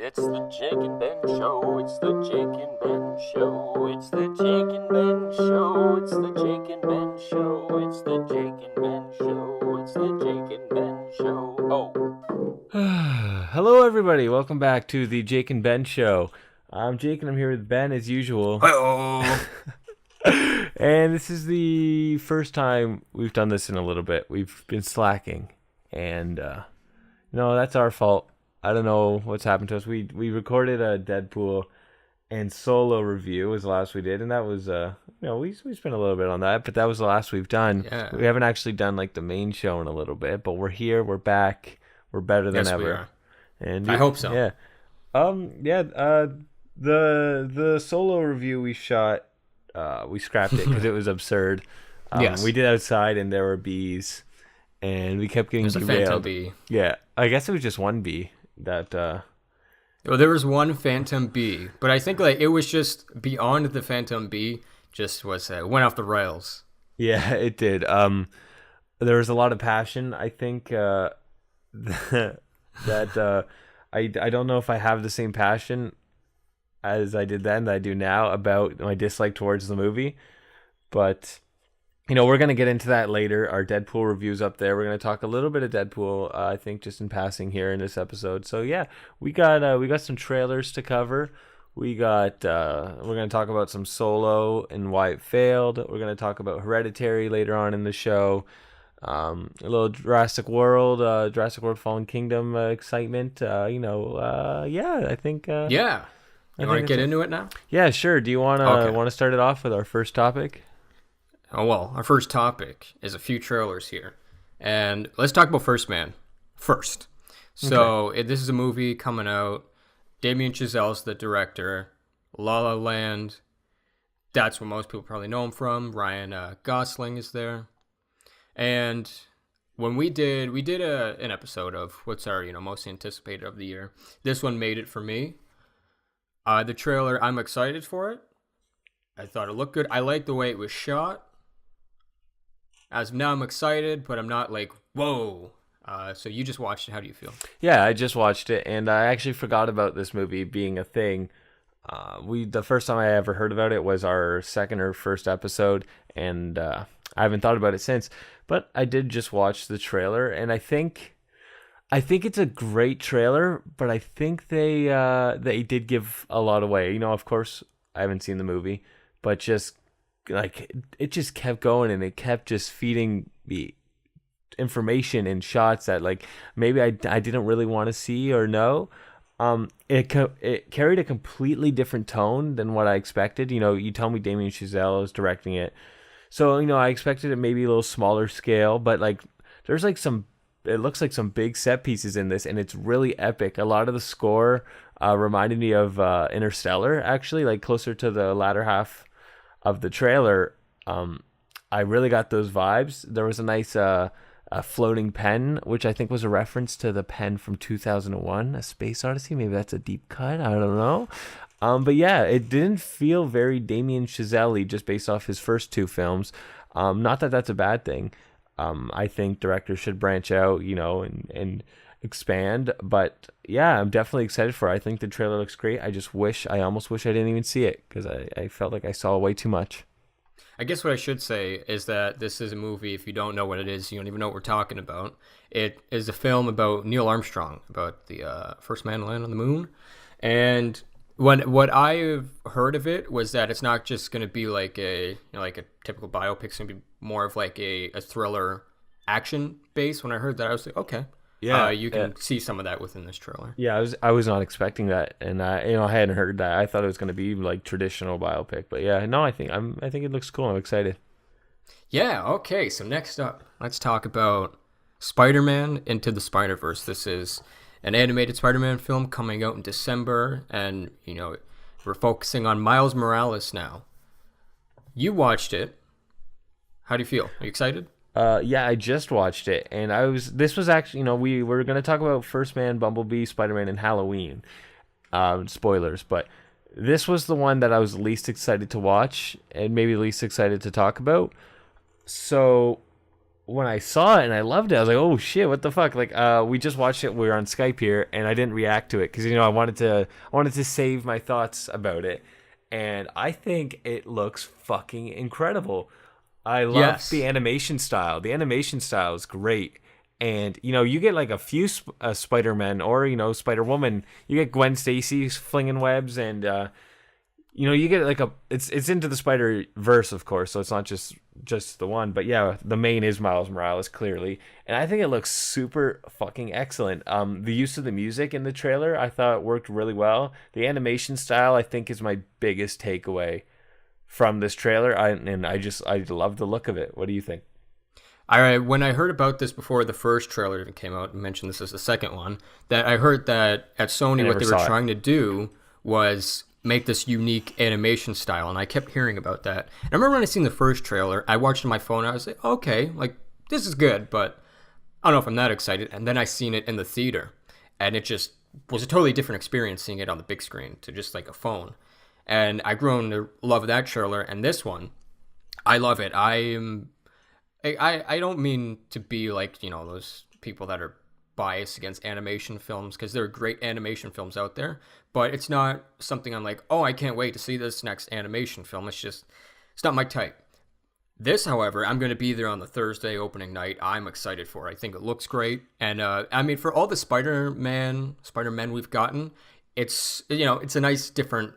It's the Jake and Ben Show. It's the Jake and Ben Show. It's the Jake and Ben Show. It's the Jake and Ben Show. It's the Jake and Ben Show. It's the Jake and Ben Show. Hello, everybody. Welcome back to the Jake and Ben Show. I'm Jake, and I'm here with Ben as usual. Hi-oh. And this is the first time we've done this in a little bit. We've been slacking, and that's our fault. I don't know what's happened to us. We recorded a Deadpool and Solo review was the last we did, and that was we spent a little bit on that, but that was the last we've done. Yeah. We haven't actually done like the main show in a little bit, but we're here. We're back. We're better than ever. We are. And I hope so. Yeah. The Solo review we shot, we scrapped it because it was absurd. Yes. We did outside and there were bees, and we kept getting There's a derailed. phantom bee. Yeah, I guess it was just one bee that. Well, there was one phantom bee, but I think like it was just beyond the phantom bee. Just was went off the rails. Yeah, it did. There was a lot of passion. I think that I don't know if I have the same passion as I did then that I do now about my dislike towards the movie, but we're gonna get into that later. Our Deadpool review's up there. We're gonna talk a little bit of Deadpool, I think, just in passing here in this episode. So yeah, we got some trailers to cover. We're gonna talk about some Solo and why it failed. We're gonna talk about Hereditary later on in the show. A little Jurassic World Fallen Kingdom excitement. I think. Yeah. You want to get into it now? Yeah, sure. Do you want to start it off with our first topic? Oh, well, our first topic is a few trailers here. And let's talk about First Man first. So this is a movie coming out. Damien Chazelle's the director. La La Land. That's what most people probably know him from. Ryan Gosling is there. And when we did an episode of what's our most anticipated of the year. This one made it for me. The trailer, I'm excited for it. I thought it looked good. I like the way it was shot. As of now, I'm excited, but I'm not like, whoa. So you just watched it. How do you feel? Yeah, I just watched it, and I actually forgot about this movie being a thing. The first time I ever heard about it was our second or first episode, and I haven't thought about it since. But I did just watch the trailer, and I think it's a great trailer, but I think they did give a lot away. Of course, I haven't seen the movie, but just like it just kept going, and it kept just feeding me information and shots that like maybe I didn't really want to see or know. It carried a completely different tone than what I expected. You tell me Damien Chazelle is directing it, so I expected it maybe a little smaller scale, but like there's like it looks like some big set pieces in this, and it's really epic. A lot of the score reminded me of Interstellar, actually, like closer to the latter half of the trailer. I really got those vibes. There was a nice a floating pen, which I think was a reference to the pen from 2001, A Space Odyssey. Maybe that's a deep cut. I don't know. But yeah, it didn't feel very Damien Chazelle just based off his first two films. Not that that's a bad thing. I think directors should branch out, and expand. But yeah, I'm definitely excited for it. I think the trailer looks great. I almost wish I didn't even see it because I felt like I saw way too much. I guess what I should say is that this is a movie, if you don't know what it is, you don't even know what we're talking about. It is a film about Neil Armstrong, about the first man to land on the moon. And what I've heard of it was that it's not just going to be like a typical biopic. It's going to be more of like a thriller action base. When I heard that, I was like, okay. Yeah, you can see some of that within this trailer. Yeah, I was not expecting that, and I hadn't heard that. I thought it was going to be like traditional biopic, but yeah, no, I think it looks cool. I'm excited. Yeah. Okay. So next up, let's talk about Spider-Man Into the Spider-Verse. This is an animated Spider-Man film coming out in December, and we're focusing on Miles Morales now. You watched it. How do you feel? Are you excited? Yeah, I just watched it, and this was actually, we were going to talk about First Man, Bumblebee, Spider-Man, and Halloween. Spoilers, but this was the one that I was least excited to watch, and maybe least excited to talk about. So when I saw it and I loved it, I was like, oh shit, what the fuck? Like, we just watched it. We were on Skype here, and I didn't react to it because I wanted to save my thoughts about it, and I think it looks fucking incredible. I love the Yes. animation style. The animation style is great. And you get like a few Spider-Man or Spider-Woman. You get Gwen Stacy flinging webs, and you get like it's into the Spider Verse, of course, so it's not just the one. But yeah, the main is Miles Morales clearly, and I think it looks super fucking excellent. The use of the music in the trailer I thought worked really well. The animation style I think is my biggest takeaway from this trailer. I love the look of it. What do you think? When I heard about this before the first trailer even came out, and mentioned this as the second one, that I heard that at Sony what never they were saw it. trying to do was make this unique animation style, and I kept hearing about that. And I remember when I seen the first trailer, I watched it on my phone, and I was like, okay, like this is good, but I don't know if I'm that excited. And then I seen it in the theater, and it just was a totally different experience seeing it on the big screen to just like a phone. And I grown to love that trailer, and this one, I love it. I don't mean to be like, those people that are biased against animation films, because there are great animation films out there, but it's not something I'm like, oh, I can't wait to see this next animation film. It's not my type. This, however, I'm going to be there on the Thursday opening night. I'm excited for it. I think it looks great. And I mean, for all the Spider-Men we've gotten, it's a nice different,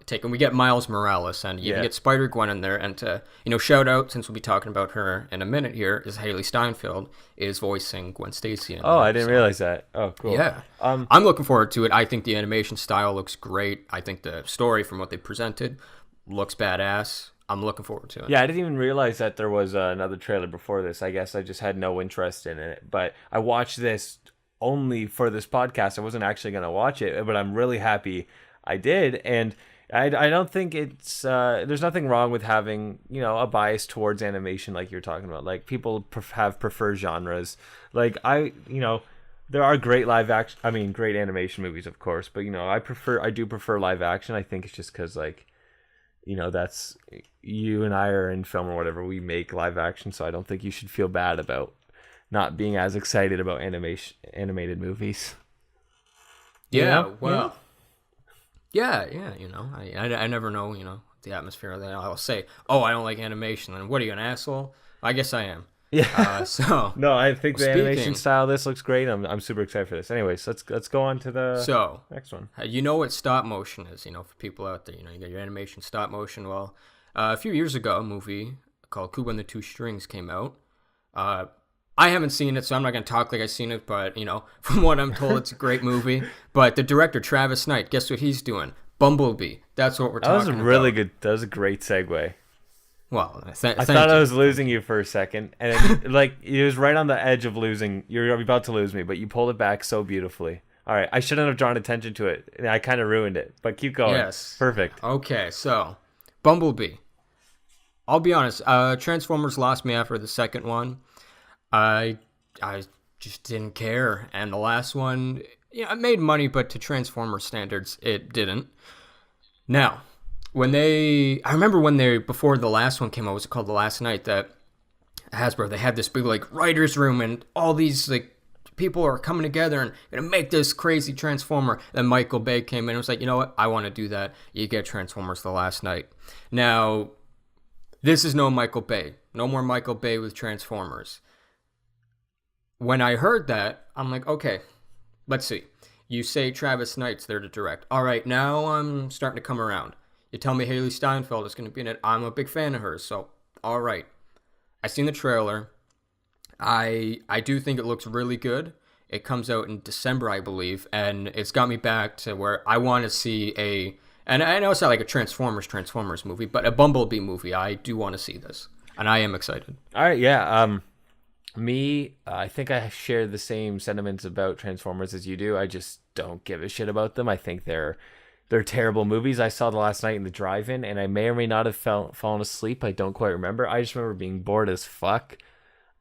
take. And we get Miles Morales, and you can get Spider-Gwen in there. And to, shout out, since we'll be talking about her in a minute here, is Haley Steinfeld is voicing Gwen Stacy in Oh, there, I didn't so. realize that. Oh, cool. Yeah. I'm looking forward to it. I think the animation style looks great. I think the story, from what they presented, looks badass. I'm looking forward to it. Yeah, I didn't even realize that there was another trailer before this. I guess I just had no interest in it. But I watched this only for this podcast. I wasn't actually going to watch it, but I'm really happy I did. And I don't think it's there's nothing wrong with having a bias towards animation, like you're talking about. Like, people have preferred genres. Like, there are great great animation movies, of course, but I do prefer live action. I think it's just because, like, that's, you and I are in film or whatever, we make live action, so I don't think you should feel bad about not being as excited about animated movies. Yeah, well, yeah. I never know, the atmosphere that I'll say, oh, I don't like animation. Then what are you, an asshole? I guess I am. Yeah. So No, I think the animation speaking, style of this looks great. I'm super excited for this. Anyways, let's go on to the so next one. you know what stop motion is, for people out there, you got your animation stop motion. Well, a few years ago, a movie called Kubo and the Two Strings came out. I haven't seen it, so I'm not going to talk like I've seen it, but, from what I'm told, it's a great movie. But the director, Travis Knight, guess what he's doing? Bumblebee. That's what we're That was talking about. really good. That was a great segue. Well, I thank thought you. I was losing you for a second, and like, it was right on the edge of losing. You're about to lose me, but you pulled it back so beautifully. All right, I shouldn't have drawn attention to it. I kind of ruined it, but keep going. Yes. Perfect. Okay, so Bumblebee. I'll be honest. Transformers lost me after the second one. I just didn't care, and the last one, it made money, but to Transformers standards, it didn't. Now, I remember when before the last one came out, was it called The Last Night, that Hasbro, they had this big, like, writer's room, and all these, like, people are coming together and gonna make this crazy Transformer. Then Michael Bay came in and was like, you know what, I want to do that. You get Transformers The Last Night. Now, this is no Michael Bay. No more Michael Bay with Transformers. When I heard that, I'm like, okay, let's see. You say Travis Knight's there to direct. All right, now I'm starting to come around. You tell me Haley Steinfeld is going to be in it. I'm a big fan of hers, so all right. I seen the trailer. I do think it looks really good. It comes out in December, I believe, and it's got me back to where I want to see and I know it's not like a Transformers movie, but a Bumblebee movie. I do want to see this, and I am excited. All right, yeah. I think I share the same sentiments about Transformers as you do. I just don't give a shit about them. I think they're terrible movies. I saw The Last Night in the drive-in, and I may or may not have fallen asleep. I don't quite remember. I just remember being bored as fuck,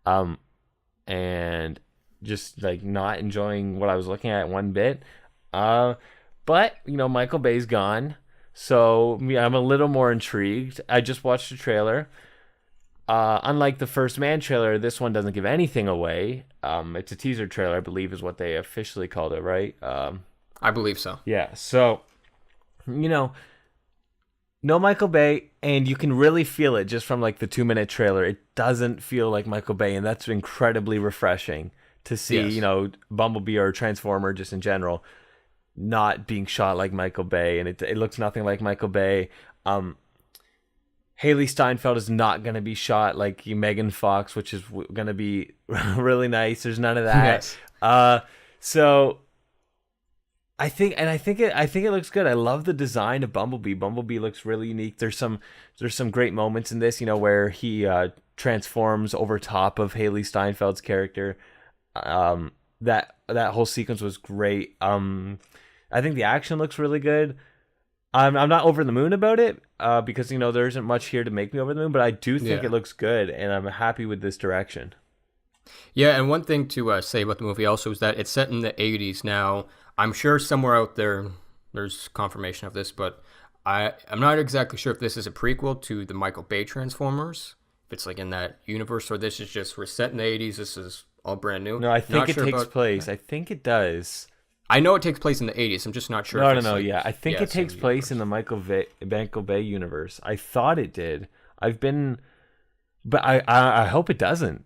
and just like not enjoying what I was looking at one bit. But Michael Bay's gone, so I'm a little more intrigued. I just watched the trailer. unlike the First Man trailer, this one doesn't give anything away. It's a teaser trailer, I believe, is what they officially called it, right? I believe so. Yeah. So, no Michael Bay, and you can really feel it just from like the 2-minute trailer. It doesn't feel like Michael Bay, and that's incredibly refreshing to see. Yes. Bumblebee or Transformer just in general not being shot like Michael Bay, and it looks nothing like Michael Bay. Haley Steinfeld is not going to be shot like Megan Fox, which is going to be really nice. There's none of that. Yes. So I think it looks good. I love the design of Bumblebee. Bumblebee looks really unique. There's some great moments in this, where he transforms over top of Haley Steinfeld's character. That whole sequence was great. I think the action looks really good. I'm not over the moon about it because there isn't much here to make me over the moon, but I do think it looks good, and I'm happy with this direction. Yeah, and one thing to say about the movie also is that it's set in the 80s. Now, I'm sure somewhere out there there's confirmation of this, but I'm not exactly sure if this is a prequel to the Michael Bay Transformers, if it's like in that universe, or this is just, we're set in the 80s, this is all brand new. No, I think it takes place. I think it does. I know it takes place in the 80s. I'm just not sure. No. I think it takes place in the Michael Bay universe. I thought it did. But I hope it doesn't.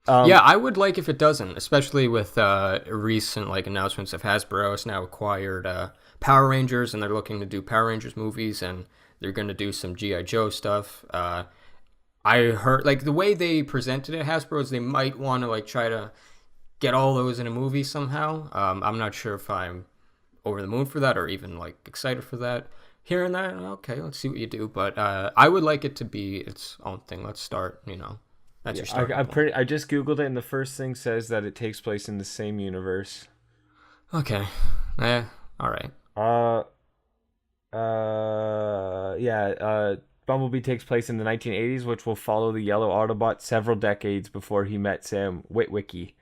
Yeah, I would like if it doesn't, especially with recent announcements of Hasbro has now acquired Power Rangers, and they're looking to do Power Rangers movies, and they're going to do some G.I. Joe stuff. I heard the way they presented it, Hasbro, is they might want to try to get all those in a movie somehow. I'm not sure if I'm over the moon for that or even excited for that. Hearing that, okay, let's see what you do. But I would like it to be its own thing. Let's start, that's your start. I just Googled it, and the first thing says that it takes place in the same universe. Okay. All right. Bumblebee takes place in the 1980s, which will follow the yellow Autobot several decades before he met Sam Witwicky.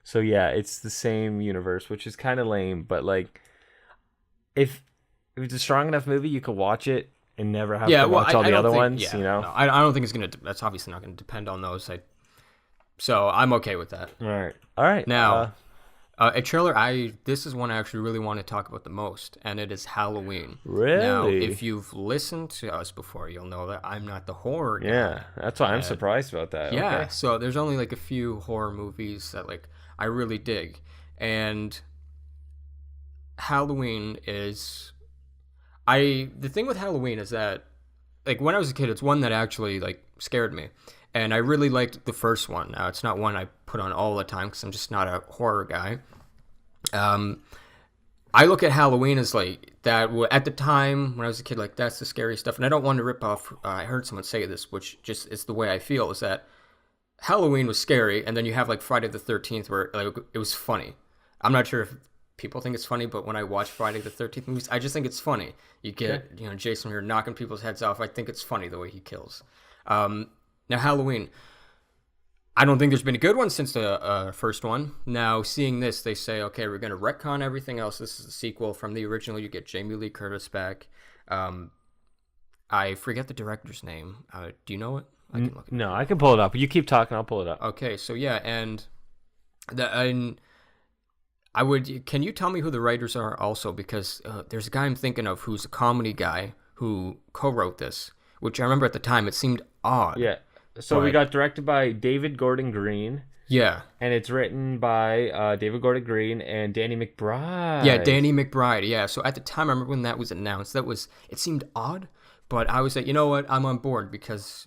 So yeah, it's the same universe, which is kind of lame, but if it's a strong enough movie, you could watch it and never have to watch all the other ones. No, I don't think it's gonna. That's obviously not gonna depend on those. So I'm okay with that. All right. Now, a trailer. This is one I actually really want to talk about the most, and it is Halloween. Really? Now, if you've listened to us before, you'll know that I'm not the horror guy. Yeah, that's why I'm surprised about that. Yeah. Okay. So there's only a few horror movies that I really dig, and Halloween is. The thing with Halloween is that, when I was a kid, it's one that actually scared me, and I really liked the first one. Now, it's not one I put on all the time because I'm just not a horror guy. I look at Halloween as that. At the time when I was a kid, that's the scary stuff, and I don't want to rip off. I heard someone say this, which just is the way I feel, is that Halloween was scary, and then you have Friday the 13th, where it was funny. I'm not sure if people think it's funny, but when I watch Friday the 13th movies, I just think it's funny. You get Jason here knocking people's heads off. I think it's funny the way he kills. Now Halloween, I don't think there's been a good one since the first one. Now seeing this, they say, okay, we're going to retcon everything else. This is the sequel from the original. You get Jamie Lee Curtis back. I forget the director's name. Do you know it? I can look it up. I can pull it up. You keep talking, I'll pull it up. Okay, so yeah, and can you tell me who the writers are also? Because there's a guy I'm thinking of who's a comedy guy who co-wrote this, which I remember at the time it seemed odd. Yeah. So we got directed by David Gordon Green. Yeah. And it's written by David Gordon Green and Danny McBride. Yeah, Danny McBride. Yeah. So at the time, I remember when that was announced, it seemed odd, but I was like, you know what, I'm on board because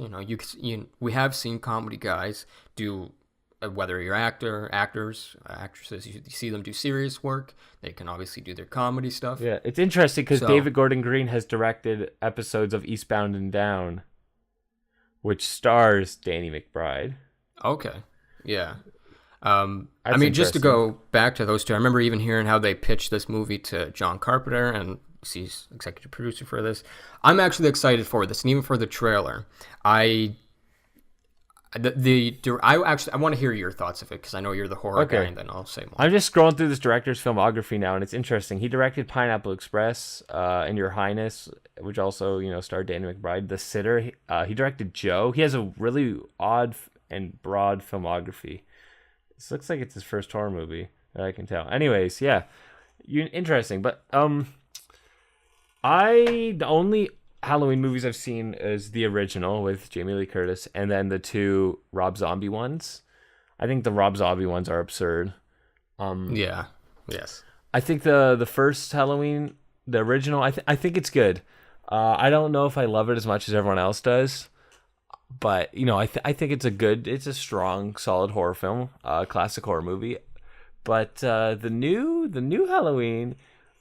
we have seen comedy guys do. Whether you're actresses, you see them do serious work. They can obviously do their comedy stuff. Yeah, it's interesting because David Gordon Green has directed episodes of Eastbound and Down, which stars Danny McBride. Okay, yeah. Just to go back to those two, I remember even hearing how they pitched this movie to John Carpenter, and he's executive producer for this. I'm actually excited for this, and even for the trailer. I want to hear your thoughts of it because I know you're the horror guy, and then I'll say more. I'm just scrolling through this director's filmography now, and it's interesting. He directed Pineapple Express, and Your Highness, which also starred Danny McBride. The Sitter. He directed Joe. He has a really odd and broad filmography. This looks like it's his first horror movie that I can tell. Anyways, yeah, interesting. But the only Halloween movies I've seen is the original with Jamie Lee Curtis, and then the two Rob Zombie ones. I think the Rob Zombie ones are absurd. Yeah. Yes. I think the first Halloween, the original, I think it's good. I don't know if I love it as much as everyone else does, but I think it's a strong, solid horror film, classic horror movie. But the new Halloween.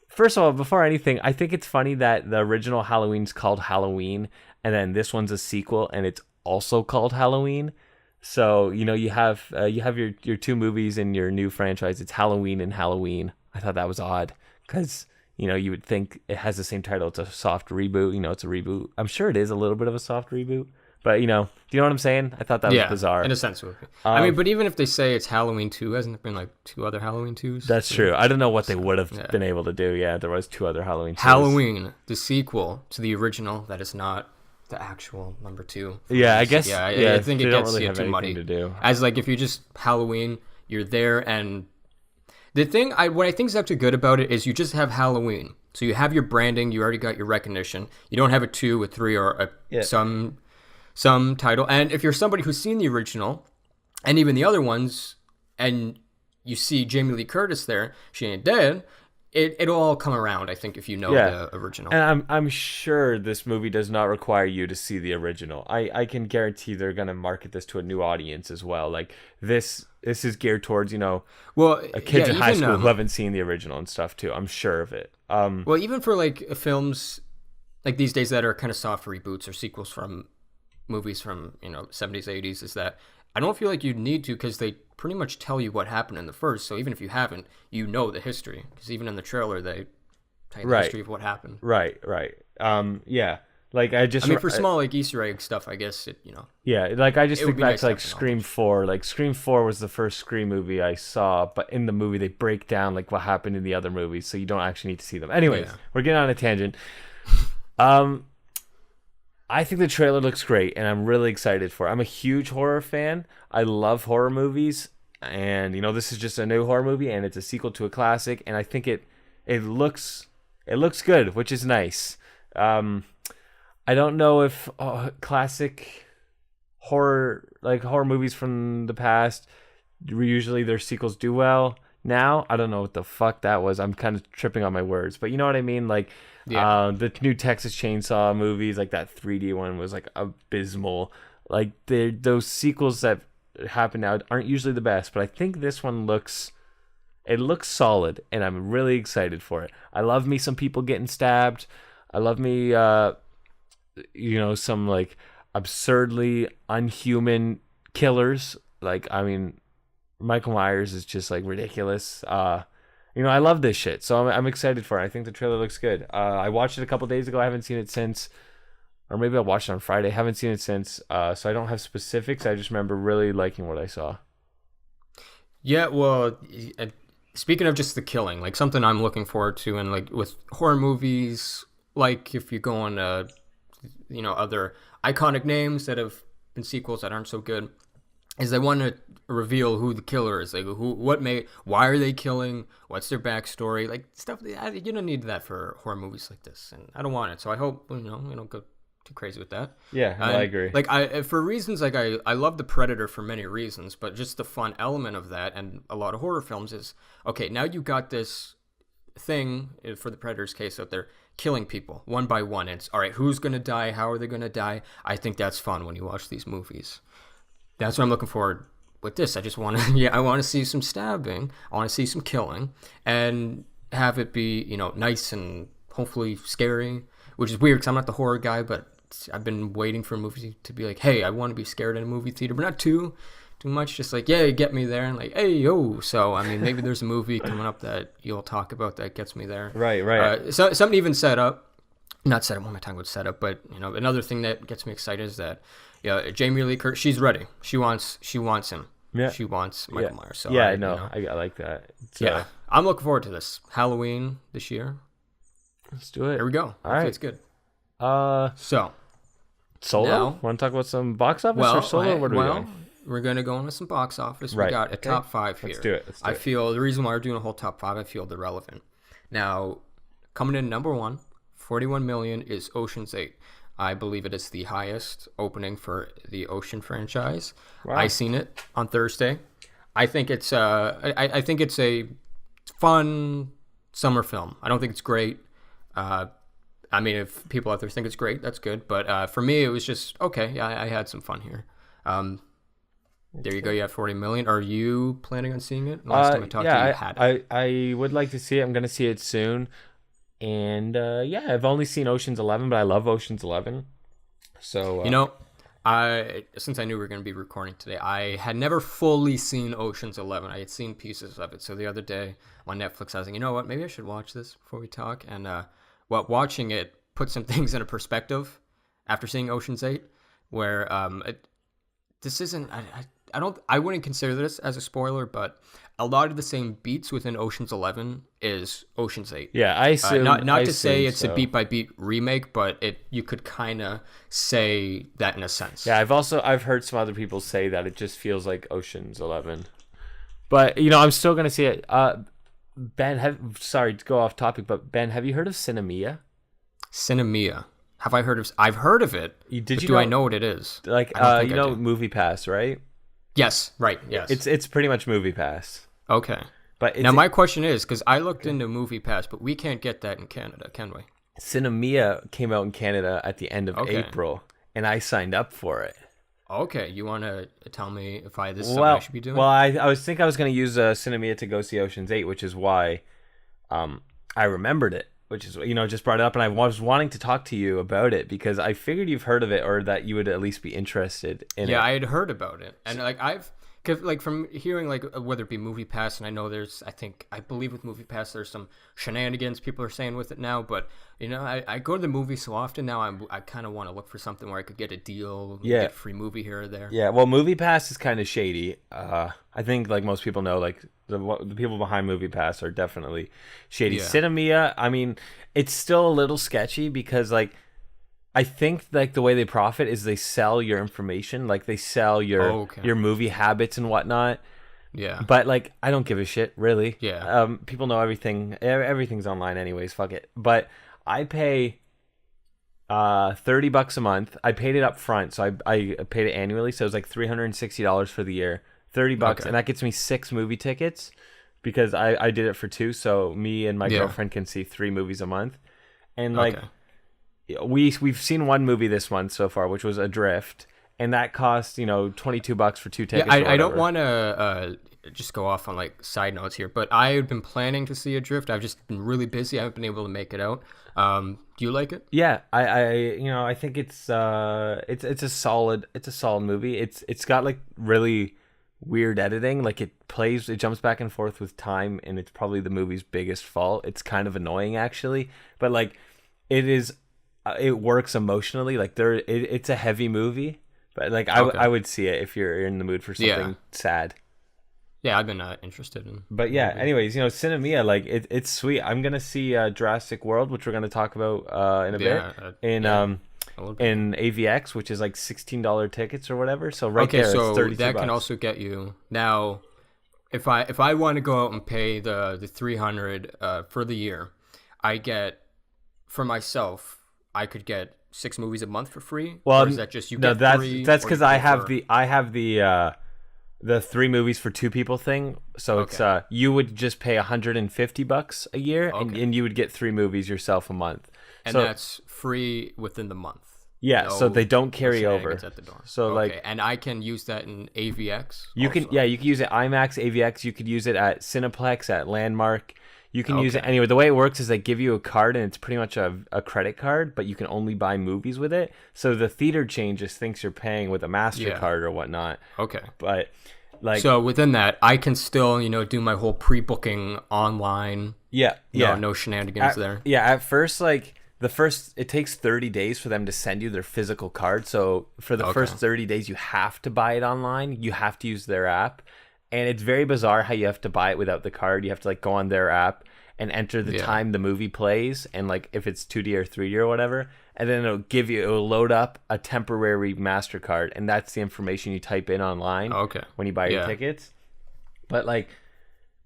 First of all, before anything, I think it's funny that the original Halloween's called Halloween, and then this one's a sequel, and it's also called Halloween. So you have your two movies in your new franchise. It's Halloween and Halloween. I thought that was odd because you would think it has the same title. It's a soft reboot. It's a reboot. I'm sure it is a little bit of a soft reboot. But do you know what I'm saying? I thought that was bizarre. In a sense. I mean, but even if they say it's Halloween 2, hasn't there been like 2 other Halloween 2s? That's true. I don't know what they would have been able to do. Yeah, there was 2 other Halloween 2s. Halloween, the sequel to the original, that is not the actual number 2. Yeah, I guess. Yeah, I think it gets really too muddy. To do. As like if you just Halloween, you're there, and the thing what I think is actually good about it is you just have Halloween. So you have your branding, you already got your recognition. You don't have a 2, a 3, or some title. And if you're somebody who's seen the original and even the other ones, and you see Jamie Lee Curtis there, she ain't dead, it'll all come around, I think, if you know the original. And I'm sure this movie does not require you to see the original. I can guarantee they're going to market this to a new audience as well. Like this is geared towards, kids in high school who haven't seen the original and stuff too. I'm sure of it. Well, even for like films like these days that are kind of soft reboots or sequels from movies from 70s 80s, is that I don't feel like you need to, because they pretty much tell you what happened in the first. So even if you haven't, the history, because even in the trailer they tell you the history of what happened. Right. Yeah. Like for small like Easter egg stuff, I guess Yeah, like I just think back to like Scream 4. Like Scream 4 was the first Scream movie I saw, but in the movie they break down like what happened in the other movies, so you don't actually need to see them. Anyways, we're getting on a tangent. I think the trailer looks great, and I'm really excited for it. I'm a huge horror fan. I love horror movies, and this is just a new horror movie, and it's a sequel to a classic, and I think it looks good, which is nice. I don't know if classic horror movies from the past, usually their sequels do well. Now, I don't know what the fuck that was. I'm kind of tripping on my words, but you know what I mean? Like, the new Texas Chainsaw movies, like that 3D one was like abysmal. Like those sequels that happen now aren't usually the best, but I think this one looks solid, and I'm really excited for it. I love me some people getting stabbed. I love me, some like absurdly unhuman killers. Like, I mean, Michael Myers is just like ridiculous. I love this shit, so I'm excited for it. I think the trailer looks good. I watched it a couple days ago. I haven't seen it since, or maybe I watched it on Friday. I haven't seen it since, so I don't have specifics. I just remember really liking what I saw. Yeah, well, speaking of just the killing, like something I'm looking forward to, and like with horror movies, like if you go on, other iconic names that have been sequels that aren't so good, is they want to reveal who the killer is, like why are they killing, what's their backstory, like stuff. You don't need that for horror movies like this, and I don't want it. So I hope we don't go too crazy with that. Yeah, I agree. Like for reasons like I love The Predator for many reasons, but just the fun element of that, and a lot of horror films is okay. Now you got this thing for the Predator's case out there, killing people one by one. It's all right. Who's gonna die? How are they gonna die? I think that's fun when you watch these movies. That's what I'm looking forward with this. I just want to, I want to see some stabbing. I want to see some killing, and have it be, nice and hopefully scary, which is weird because I'm not the horror guy, but I've been waiting for a movie to be like, hey, I want to be scared in a movie theater, but not too much. Just like, yeah, get me there, and like, hey, yo. So, I mean, maybe there's a movie coming up that you'll talk about that gets me there. Right. So something even set up not setup. What am I talking about? Setup. But another thing that gets me excited is that Jamie Lee Curtis, she's ready. She wants him. Yeah. She wants Michael Myers. So I know. I like that. I'm looking forward to this Halloween this year. Let's do it. Here we go. All right, it's good. So Solo. Now, want to talk about some box office or Solo? What are we doing? We're gonna go into some box office. Right. We got a top 5 here. Let's do it. I feel the reason why we're doing a whole top 5, I feel they're relevant. Now, coming in number 1, 41 million is Ocean's 8. I believe it is the highest opening for the Ocean franchise. Wow. I seen it on Thursday. I think it's I think it's a fun summer film. I don't think it's great. I mean, if people out there think it's great, that's good. But for me, it was just okay. Yeah, I had some fun here. There you go. You have 40 million. Are you planning on seeing it? Last time I talked to you, had it. I would like to see it. I'm going to see it soon. And I've only seen Ocean's 11, but I love Ocean's 11. So since I knew we were going to be recording today, I had never fully seen Ocean's 11. I had seen pieces of it. So the other day on Netflix, I was like, you know what? Maybe I should watch this before we talk. And watching it put some things into perspective after seeing Ocean's 8, where this isn't. I wouldn't consider this as a spoiler, but a lot of the same beats within Ocean's 11 is Ocean's 8. Yeah, I assume. Not to say it's a beat by beat remake, but you could kind of say that in a sense. Yeah, I've heard some other people say that it just feels like Ocean's 11, but I'm still gonna see it. Ben, sorry to go off topic, but Ben, have you heard of Cinemia? Cinemia. Have I heard of? I've heard of it. Do I know what it is? Like Movie Pass, right? Yes, right. Yes. It's pretty much Movie Pass. Okay. But now my question is, because I looked into Movie Pass, but we can't get that in Canada, can we? Cinemia came out in Canada at the end of April, and I signed up for it. Okay, you want to tell me if this is something I should be doing? Well, I was going to use Cinemia to go see Ocean's 8, which is why I remembered it, which is, just brought it up, and I was wanting to talk to you about it because I figured you've heard of it or that you would at least be interested in it. Yeah, I had heard about it, and from hearing whether it be Movie Pass, and I know I believe with Movie Pass there's some shenanigans people are saying with it now, but I go to the movie so often now I kind of want to look for something where I could get a deal, get a free movie here or there. Yeah, well, Movie Pass is kind of shady. I think most people know the people behind Movie Pass are definitely shady. Yeah. Cinemia, I mean, it's still a little sketchy because I think the way they profit is they sell your information, they sell your movie habits and whatnot. Yeah. But I don't give a shit, really. Yeah. People know everything. Everything's online anyways. Fuck it. But I pay $30 a month. I paid it up front, so I paid it annually, so it was $360 for the year. $30, and that gets me 6 movie tickets because I did it for 2, so me and my girlfriend can see 3 movies a month. And we've seen one movie this month so far, which was Adrift, and that cost $22 for 2 tickets. I don't want to just go off on side notes here, but I had been planning to see Adrift. I've just been really busy. I haven't been able to make it out. Do you like it? Yeah, I think it's a solid movie. It's got really weird editing. It jumps back and forth with time, and it's probably the movie's biggest fault. It's kind of annoying actually, but it works emotionally. It's a heavy movie, but I would see it if you're in the mood for something sad. Yeah, I've been interested in. But yeah, anyways, Cinemia, it's sweet. I'm gonna see Jurassic World, which we're gonna talk about in a bit, in AVX, which is $16 tickets or whatever. So there, so it's $32. That can also get you now. If I want to go out and pay the $300 for the year, I get for myself. I could get 6 movies a month for free. Well, or is that just that's because I have the 3 movies for 2 people thing. So it's you would just pay $150 a year, and you would get 3 movies yourself a month. And that's free within the month. Yeah, so they don't carry over. At the door. So and I can use that in AVX. You can use it IMAX, AVX. You could use it at Cineplex, at Landmark. You can use it anywhere. The way it works is they give you a card, and it's pretty much a credit card, but you can only buy movies with it. So the theater chain just thinks you're paying with a MasterCard or whatnot. Okay. But so within that, I can still do my whole pre-booking online. Yeah. No shenanigans there. Yeah. At first, it takes 30 days for them to send you their physical card. So for the first 30 days, you have to buy it online. You have to use their app. And it's very bizarre how you have to buy it without the card. You have to like go on their app and enter the time the movie plays, and like if it's 2D or 3D or whatever, and then it'll load up a temporary MasterCard, and that's the information you type in online when you buy your tickets. But like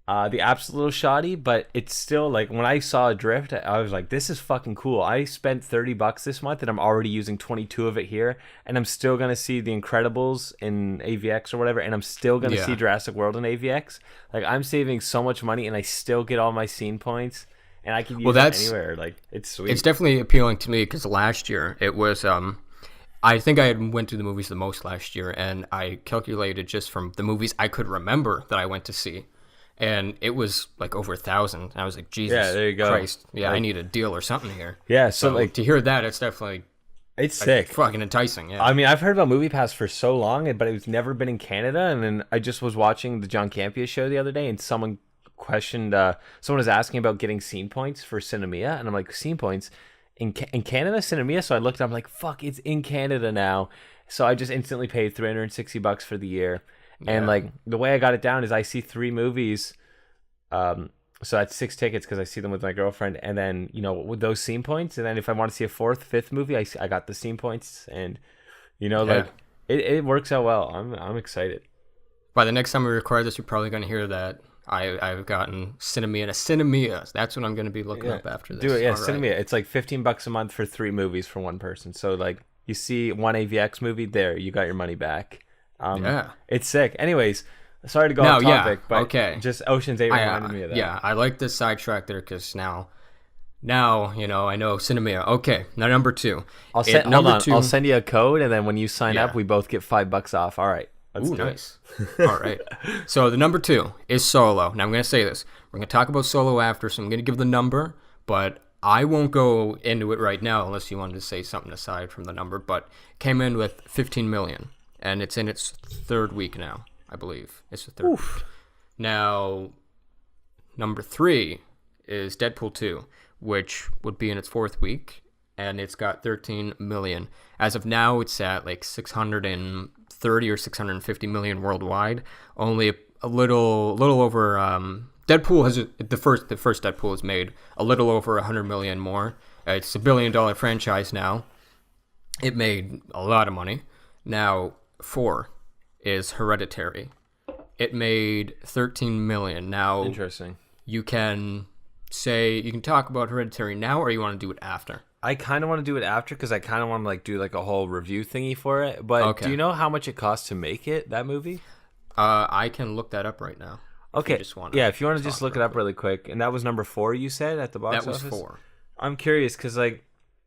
the app's a little shoddy, but it's still like when I saw Adrift, I was like, this is fucking cool. I spent $30 this month and I'm already using 22 of it here, and I'm still gonna see The Incredibles in AVX or whatever, and I'm still gonna see Jurassic World in AVX. Like I'm saving so much money and I still get all my scene points, and I can use it anywhere. Like it's sweet. It's definitely appealing to me because last year it was I think I had went to the movies the most last year, and I calculated just from the movies I could remember that I went to see. And it was like over 1,000. I was like, Jesus there you go. Christ. Yeah, like, I need a deal or something here. Yeah, so like to hear that, it's definitely sick. Fucking enticing, yeah. I mean, I've heard about MoviePass for so long, but it's never been in Canada. And then I just was watching the John Campea show the other day, and someone was asking about getting scene points for Cinemia. And I'm like, scene points? In Canada, Cinemia? So I looked up, I'm like, fuck, it's in Canada now. So I just instantly paid $360 for the year. And like the way I got it down is I see 3 movies, so that's 6 tickets because I see them with my girlfriend, and then with those scene points, and then if I want to see a 4th, 5th movie, I got the scene points, and like it works out well. I'm excited. By the next time we record this, you're probably going to hear that I've gotten Cinemia and a Cinemia. That's what I'm going to be looking up after this. Do it, Cinemia. It's like $15 a month for 3 movies for one person. So like you see one AVX movie, there you got your money back. It's sick. Anyways, sorry to go off topic, but just Ocean's 8 reminded me of that. Yeah, I like this sidetrack there because now I know Cinemia. Okay, now number 2. I'll send you a code, and then when you sign up, we both get $5 off. All right, let's do nice. All right. So the number 2 is Solo. Now I'm going to say this. We're going to talk about Solo after, so I'm going to give the number, but I won't go into it right now unless you wanted to say something aside from the number. But came in with 15 million. And it's in its 3rd week now, I believe. It's the 3rd week. Now, number 3 is Deadpool 2, which would be in its 4th week, and it's got 13 million. As of now, it's at like 630 or 650 million worldwide. Only a little over. Deadpool has the first Deadpool has made a little over 100 million more. It's $1 billion franchise now. It made a lot of money. Now 4 is Hereditary. It made 13 million. Now, interesting. You can talk about Hereditary now, or you want to do it after? I kind of want to do it after because I kind of want to like do like a whole review thingy for it. But do you know how much it costs to make that movie? I can look that up right now. Okay. If you want to just look it up really quick. And that was number 4 you said at the box office? That was 4. I'm curious because like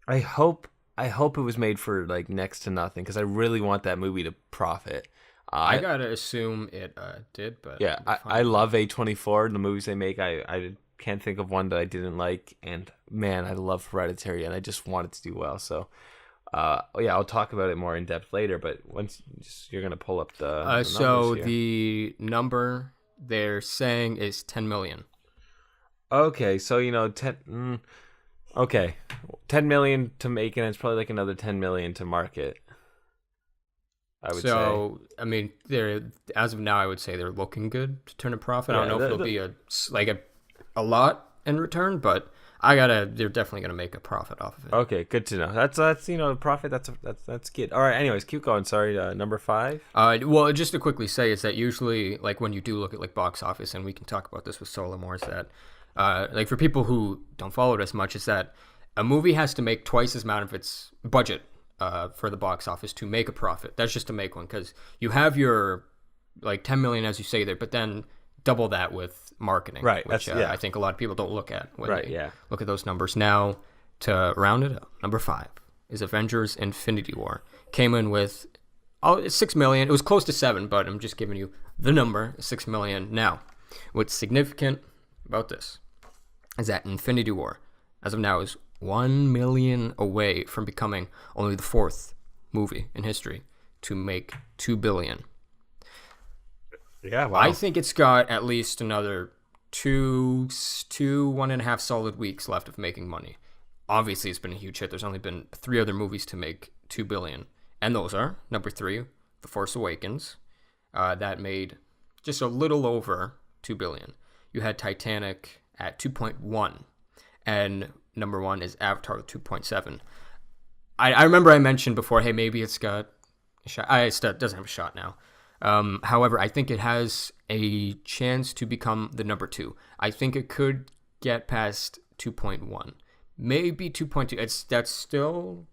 I hope it was made for like next to nothing because I really want that movie to profit. I gotta assume it did, but yeah, I love A24. The movies they make, I can't think of one that I didn't like, and man, I love Hereditary, and I just want it to do well. So, I'll talk about it more in depth later. But once you're gonna pull up the so the number they're saying is 10 million. Okay, so 10. Okay, 10 million to make it, and it's probably like another 10 million to market. I would say. So, I mean, as of now, I would say they're looking good to turn a profit. I don't know if it'll be a lot in return, but they're definitely gonna make a profit off of it. Okay, good to know. That's profit. That's good. All right. Anyways, keep going. Sorry, number 5. Well, just to quickly say is that usually like when you do look at like box office, and we can talk about this with Solo more, is that like for people who don't follow it as much, is that a movie has to make twice as amount of its budget for the box office to make a profit. That's just to make one, because you have your like 10 million as you say there, but then double that with marketing, right? Which I think a lot of people don't look at when they look at those numbers. Now, to round it up, number 5 is Avengers: Infinity War. Came in with 6 million. It was close to 7, but I'm just giving you the number, 6 million. Now, what's significant about this is that Infinity War, as of now, is 1 million away from becoming only the 4th movie in history to make 2 billion. Yeah, wow. I think it's got at least another 1.5 solid weeks left of making money. obviously it's been a huge hit. There's only been 3 other movies to make 2 billion, and those are number 3, The Force Awakens, that made just a little over 2 billion. You had Titanic at 2.1, and number 1 is Avatar with 2.7. I remember I mentioned before, hey, maybe it's got a shot. It still doesn't have a shot now. However, I think it has a chance to become the number 2. I think it could get past 2.1, maybe 2.2. That's still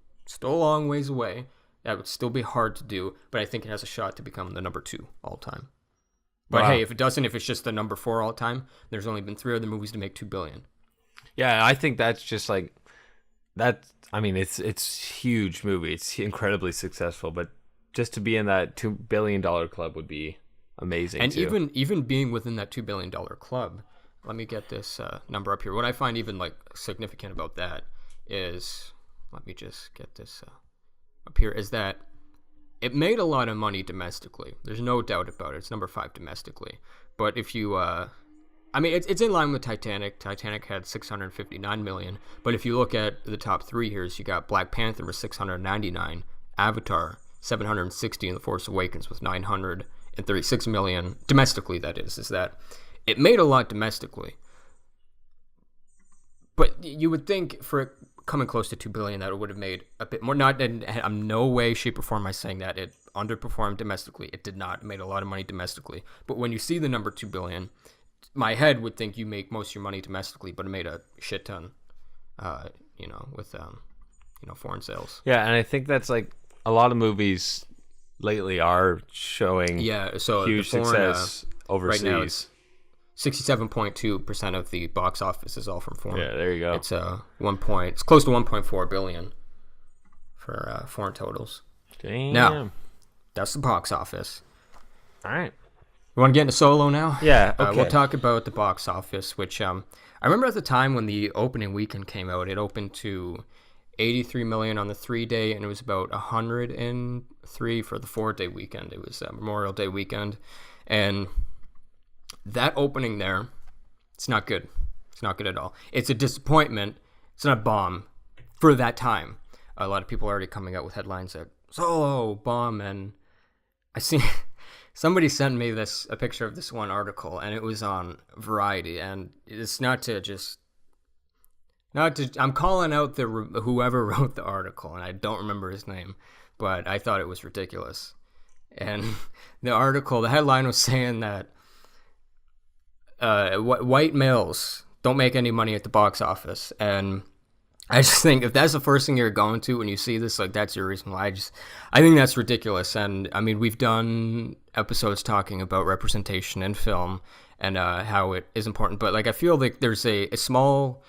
a long ways away. That would still be hard to do, but I think it has a shot to become the number 2 all time. But Wow. hey, if it doesn't, if it's just the number 4 all time, there's only been 3 other movies to make 2 billion. Yeah, I think that's just like that. I mean, it's a huge movie. It's incredibly successful, but just to be in that $2 billion club would be amazing. And too. even being within that $2 billion club, let me get this number up here. What I find even like significant about that is, let me just get this up here, is that it made a lot of money domestically. There's no doubt about it. It's number 5 domestically. But if you, it's in line with Titanic. Titanic had 659 million. But if you look at the top 3 here, you got Black Panther with 699, Avatar 760, and The Force Awakens with 936 million domestically. That is that it made a lot domestically. But you would think for it coming close to 2 billion that it would have made a bit more. Not in no way, shape, or form am I saying that it underperformed domestically. It did not. It made a lot of money domestically. But when you see the number 2 billion, my head would think you make most of your money domestically, but it made a shit ton, with foreign sales. Yeah, and I think that's like a lot of movies lately are showing So huge the foreign, success overseas. Right now it's 67.2% of the box office is all from foreign. Yeah, there you go. It's it's close to 1.4 billion for foreign totals. Damn. Now, that's the box office. All right. You want to get into Solo now? Yeah, okay. We'll talk about the box office, which I remember at the time when the opening weekend came out, it opened to 83 million on the 3-day, and it was about 103 for the 4-day weekend. It was Memorial Day weekend, and that opening there, it's not good. It's not good at all. It's a disappointment. It's not a bomb for that time. A lot of people are already coming out with headlines that Solo bomb, and I see somebody sent me a picture of this one article, and it was on Variety, and it's I'm calling out whoever wrote the article, and I don't remember his name, but I thought it was ridiculous. And the headline was saying that white males don't make any money at the box office, and I just think if that's the first thing you're going to when you see this, like, that's your reason why. I think that's ridiculous. And I mean, we've done episodes talking about representation in film and how it is important, but like I feel like there's a small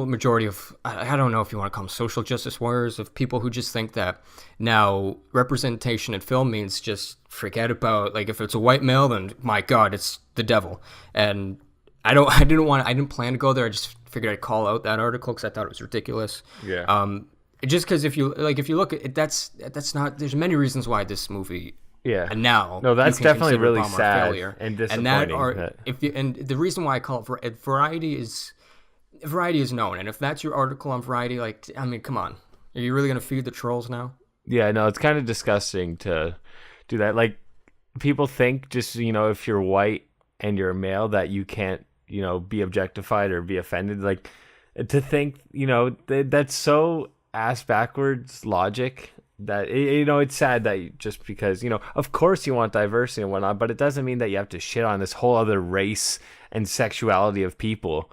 majority of, I don't know if you want to call them social justice warriors, of people who just think that now representation in film means just forget about, like, if it's a white male, then my God, it's the devil. And I didn't plan to go there. I just figured I'd call out that article because I thought it was ridiculous. Yeah. Just because if you look at it, that's not. There's many reasons why this movie. Yeah. And now. No, that's you can definitely consider really Bomb a sad failure. and disappointing. And the reason why I call it Variety is known, and if that's your article on Variety, like, I mean, come on, are you really gonna feed the trolls now? Yeah, no, it's kind of disgusting to do that. Like, people think just, if you're white and you're a male that you can't, be objectified or be offended. Like, to think, that's so ass backwards logic that, it's sad that just because, of course you want diversity and whatnot, but it doesn't mean that you have to shit on this whole other race and sexuality of people.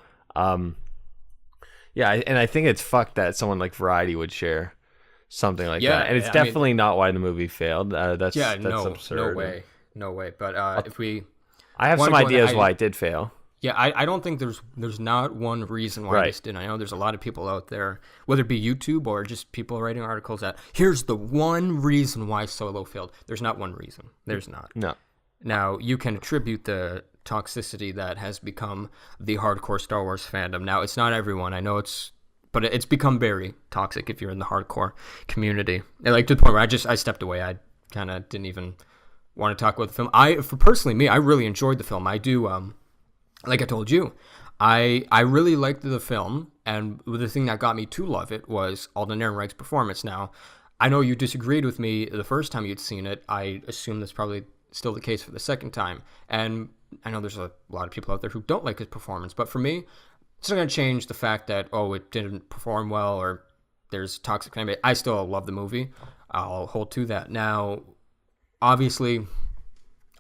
Yeah, and I think it's fucked that someone like Variety would share something like that, and it's definitely not why the movie failed. That's absurd. No way. But I have some ideas why it did fail. Yeah, I don't think there's not one reason why this didn't. I know there's a lot of people out there, whether it be YouTube or just people writing articles that here's the one reason why Solo failed. There's not one reason. There's not. No. Now, you can attribute the toxicity that has become the hardcore Star Wars fandom. Now, it's not everyone. I know but it's become very toxic if you're in the hardcore community. And like, to the point where I stepped away. I kind of didn't even want to talk about the film. I really enjoyed the film. I do, like I told you, I really liked the film, and the thing that got me to love it was Alden Ehrenreich's performance. Now, I know you disagreed with me the first time you'd seen it. I assume that's probably still the case for the second time. And I know there's a lot of people out there who don't like his performance, but for me, it's not going to change the fact that, oh, it didn't perform well or there's toxic fan base. I still love the movie. I'll hold to that. Now, obviously,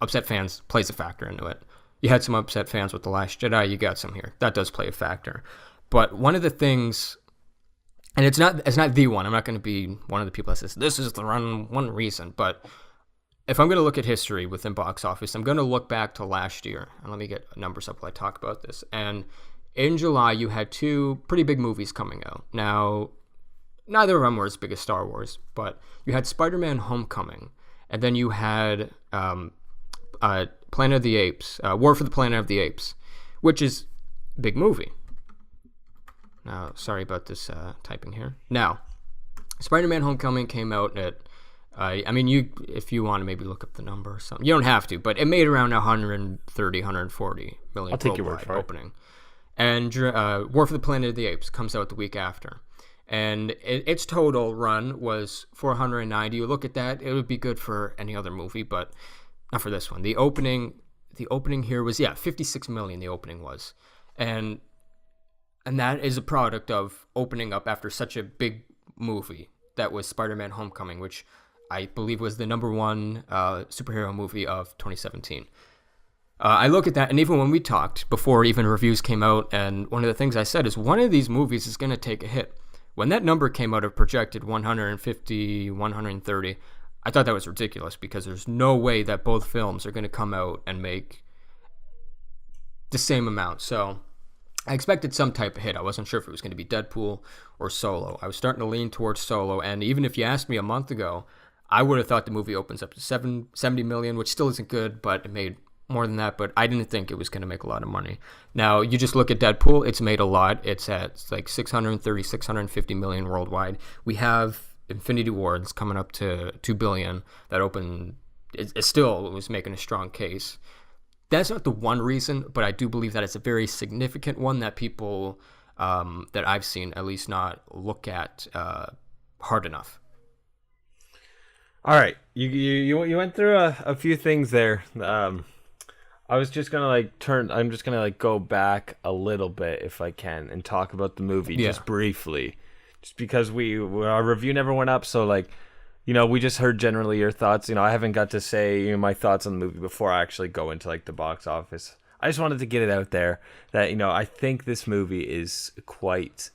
upset fans plays a factor into it. You had some upset fans with The Last Jedi. You got some here. That does play a factor. But one of the things, and it's not the one. I'm not going to be one of the people that says this is the one reason. But if I'm going to look at history within box office, I'm going to look back to last year. And let me get numbers up while I talk about this. And in July, you had two pretty big movies coming out. Now, neither of them were as big as Star Wars, but you had Spider-Man: Homecoming, and then you had Planet of the Apes, War for the Planet of the Apes, which is a big movie. Now, sorry about this typing here. Now, Spider-Man: Homecoming came out at, if you want to maybe look up the number or something, you don't have to, but it made around 130, 140 million. I'll take your word for opening. It. And War for the Planet of the Apes comes out the week after. And its total run was 490. You look at that, it would be good for any other movie, but not for this one. The opening here was 56 million. The opening was, and that is a product of opening up after such a big movie that was Spider-Man: Homecoming, which I believe was the number one superhero movie of 2017. I look at that, and even when we talked before even reviews came out, and one of the things I said is one of these movies is going to take a hit. When that number came out of projected 150, 130, I thought that was ridiculous because there's no way that both films are going to come out and make the same amount. So I expected some type of hit. I wasn't sure if it was going to be Deadpool or Solo. I was starting to lean towards Solo, and even if you asked me a month ago, I would have thought the movie opens up to 70 million, which still isn't good, but it made more than that, but I didn't think it was going to make a lot of money. Now, you just look at Deadpool, it's made a lot. It's at like 630, 650 million worldwide. We have Infinity Wars coming up to 2 billion. That opened, it still was making a strong case. That's not the one reason, but I do believe that it's a very significant one that people that I've seen at least not look at hard enough. All right, you went through a few things there. I was just gonna I'm just gonna go back a little bit if I can and talk about the movie just briefly, just because our review never went up. So we just heard generally your thoughts. I haven't got to say my thoughts on the movie before I actually go into the box office. I just wanted to get it out there that I think this movie is quite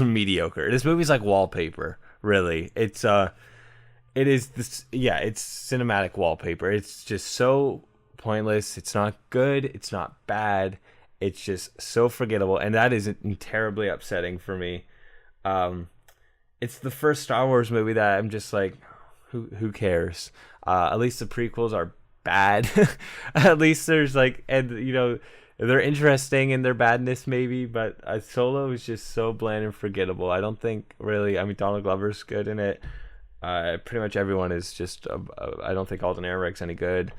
mediocre. This movie's like wallpaper, really. It is this, it's cinematic wallpaper. It's just so pointless. It's not good. It's not bad. It's just so forgettable, and that is terribly upsetting for me. It's the first Star Wars movie that I'm just like, who cares? At least the prequels are bad. At least there's they're interesting in their badness maybe, but Solo is just so bland and forgettable. I don't think really. Donald Glover's good in it. Pretty much everyone is just. I don't think Alden Ehrenreich's any good.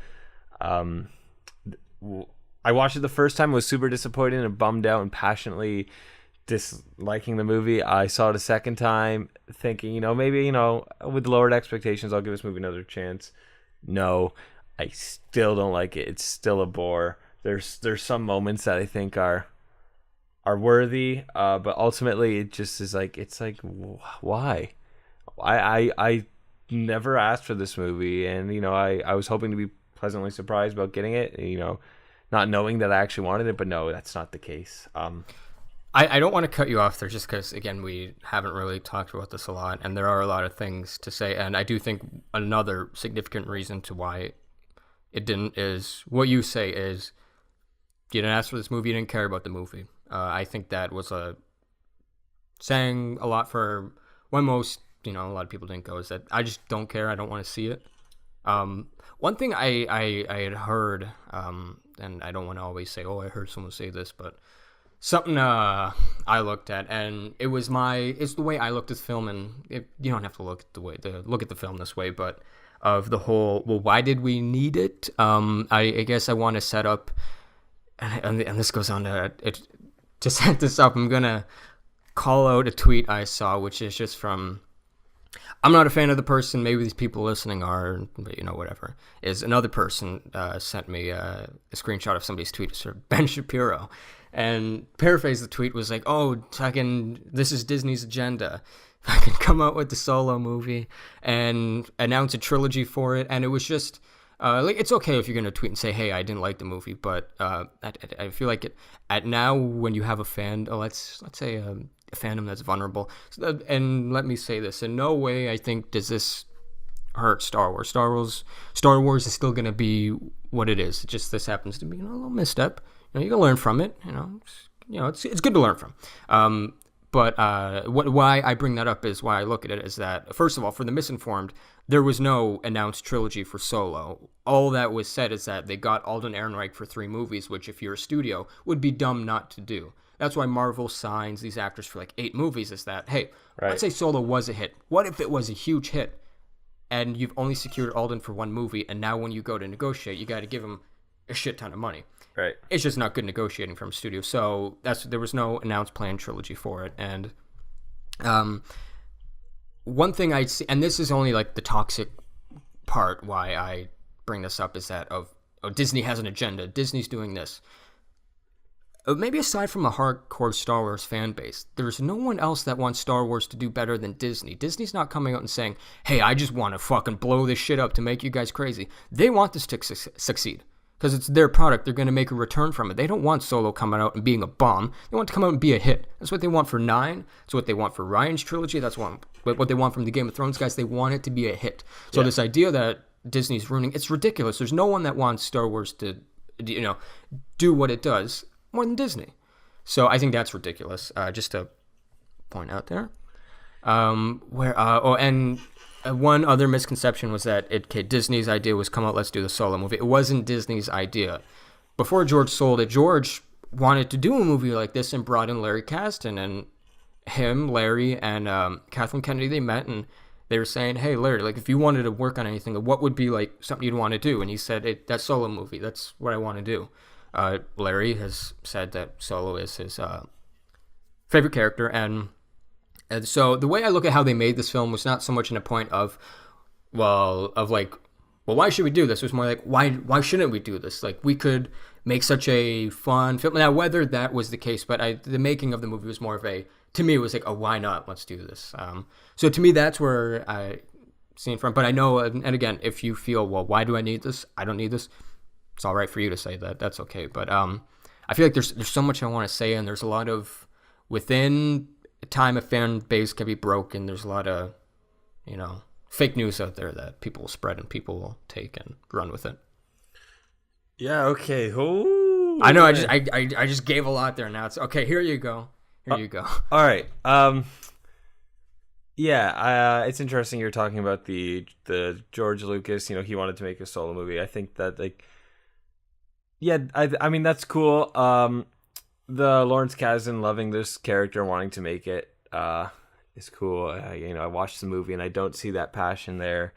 I watched it the first time, was super disappointed and bummed out and passionately disliking the movie. I saw it a second time thinking, maybe, with lowered expectations, I'll give this movie another chance. No, I still don't like it. It's still a bore. There's some moments that I think are worthy, but ultimately it just is why? I never asked for this movie, and I was hoping to be pleasantly surprised about getting it, not knowing that I actually wanted it, but no, that's not the case. I don't want to cut you off there just because, again, we haven't really talked about this a lot, and there are a lot of things to say, and I do think another significant reason to why it didn't is what you say is you didn't ask for this movie, you didn't care about the movie. I think that was saying a lot for when most, a lot of people didn't go, is that I just don't care, I don't want to see it. One thing I had heard, and I don't want to always say, I heard someone say this, but something I looked at, and it's the way I looked at the film, and you don't have to look at the film this way, but of the whole, why did we need it? I guess I want to set up and this goes on to it. To set this up, I'm gonna call out a tweet I saw, which is just from. I'm not a fan of the person. Maybe these people listening are, but whatever. Is another person sent me a screenshot of somebody's tweet, sort of Ben Shapiro, and paraphrase the tweet was like, "Oh, this is Disney's agenda. I can come out with the Solo movie and announce a trilogy for it," and it was just. It's okay if you're gonna tweet and say, "Hey, I didn't like the movie," but I feel like at now when you have a fan, let's say a fandom that's vulnerable, and let me say this: in no way I think does this hurt Star Wars. Star Wars is still gonna be what it is. It just this happens to be a little misstep. You can learn from it. It's good to learn from. But why I bring that up is why I look at it is that, first of all, for the misinformed, there was no announced trilogy for Solo. All that was said is that they got Alden Ehrenreich for 3 movies, which if you're a studio, would be dumb not to do. That's why Marvel signs these actors for like 8 movies is that, hey, let's say Solo was a hit. What if it was a huge hit and you've only secured Alden for 1 movie, and now when you go to negotiate, you got to give him a shit ton of money. Right. It's just not good negotiating from a studio. So there was no announced planned trilogy for it. And one thing I'd see, and this is only like the toxic part why I bring this up, is that Disney has an agenda. Disney's doing this. Maybe aside from a hardcore Star Wars fan base, there's no one else that wants Star Wars to do better than Disney. Disney's not coming out and saying, "Hey, I just want to fucking blow this shit up to make you guys crazy." They want this to succeed. Because it's their product, they're going to make a return from it. They don't want Solo coming out and being a bomb. They want it to come out and be a hit. That's what they want for 9. That's what they want for Ryan's trilogy. That's what they want from the Game of Thrones guys. They want it to be a hit. So this idea that Disney's ruining, it's ridiculous. There's no one that wants Star Wars to, do what it does more than Disney. So I think that's ridiculous. Just to point out there. One other misconception was that Disney's idea was come out, let's do the Solo movie. It wasn't Disney's idea. Before George sold it, George wanted to do a movie like this and brought in Larry Kasdan, and him, Larry, and Kathleen Kennedy, they met and they were saying, "Hey, Larry, like if you wanted to work on anything, what would be like something you'd want to do?" And he said, "That Solo movie, that's what I want to do." Larry has said that Solo is his favorite character, and so the way I look at how they made this film was not so much in a point of, why should we do this? It was more like, why shouldn't we do this? Like, we could make such a fun film. Now, whether that was the case, but the making of the movie was more of to me, it was like, oh, why not? Let's do this. So to me, that's where I see it from. But I know, and again, if you feel, well, why do I need this? I don't need this. It's all right for you to say that. That's okay. But I feel like there's so much I want to say, and there's a lot of, within time a fan base can be broken, there's a lot of fake news out there that people will spread and people will take and run with it. Okay. Ooh, I know. I just gave a lot there. Now it's okay. Here you go. All right. It's interesting you're talking about the George Lucas. He wanted to make a Solo movie. I think that I mean that's cool. The Lawrence Kasdan loving this character and wanting to make it is cool. I watched the movie and I don't see that passion there.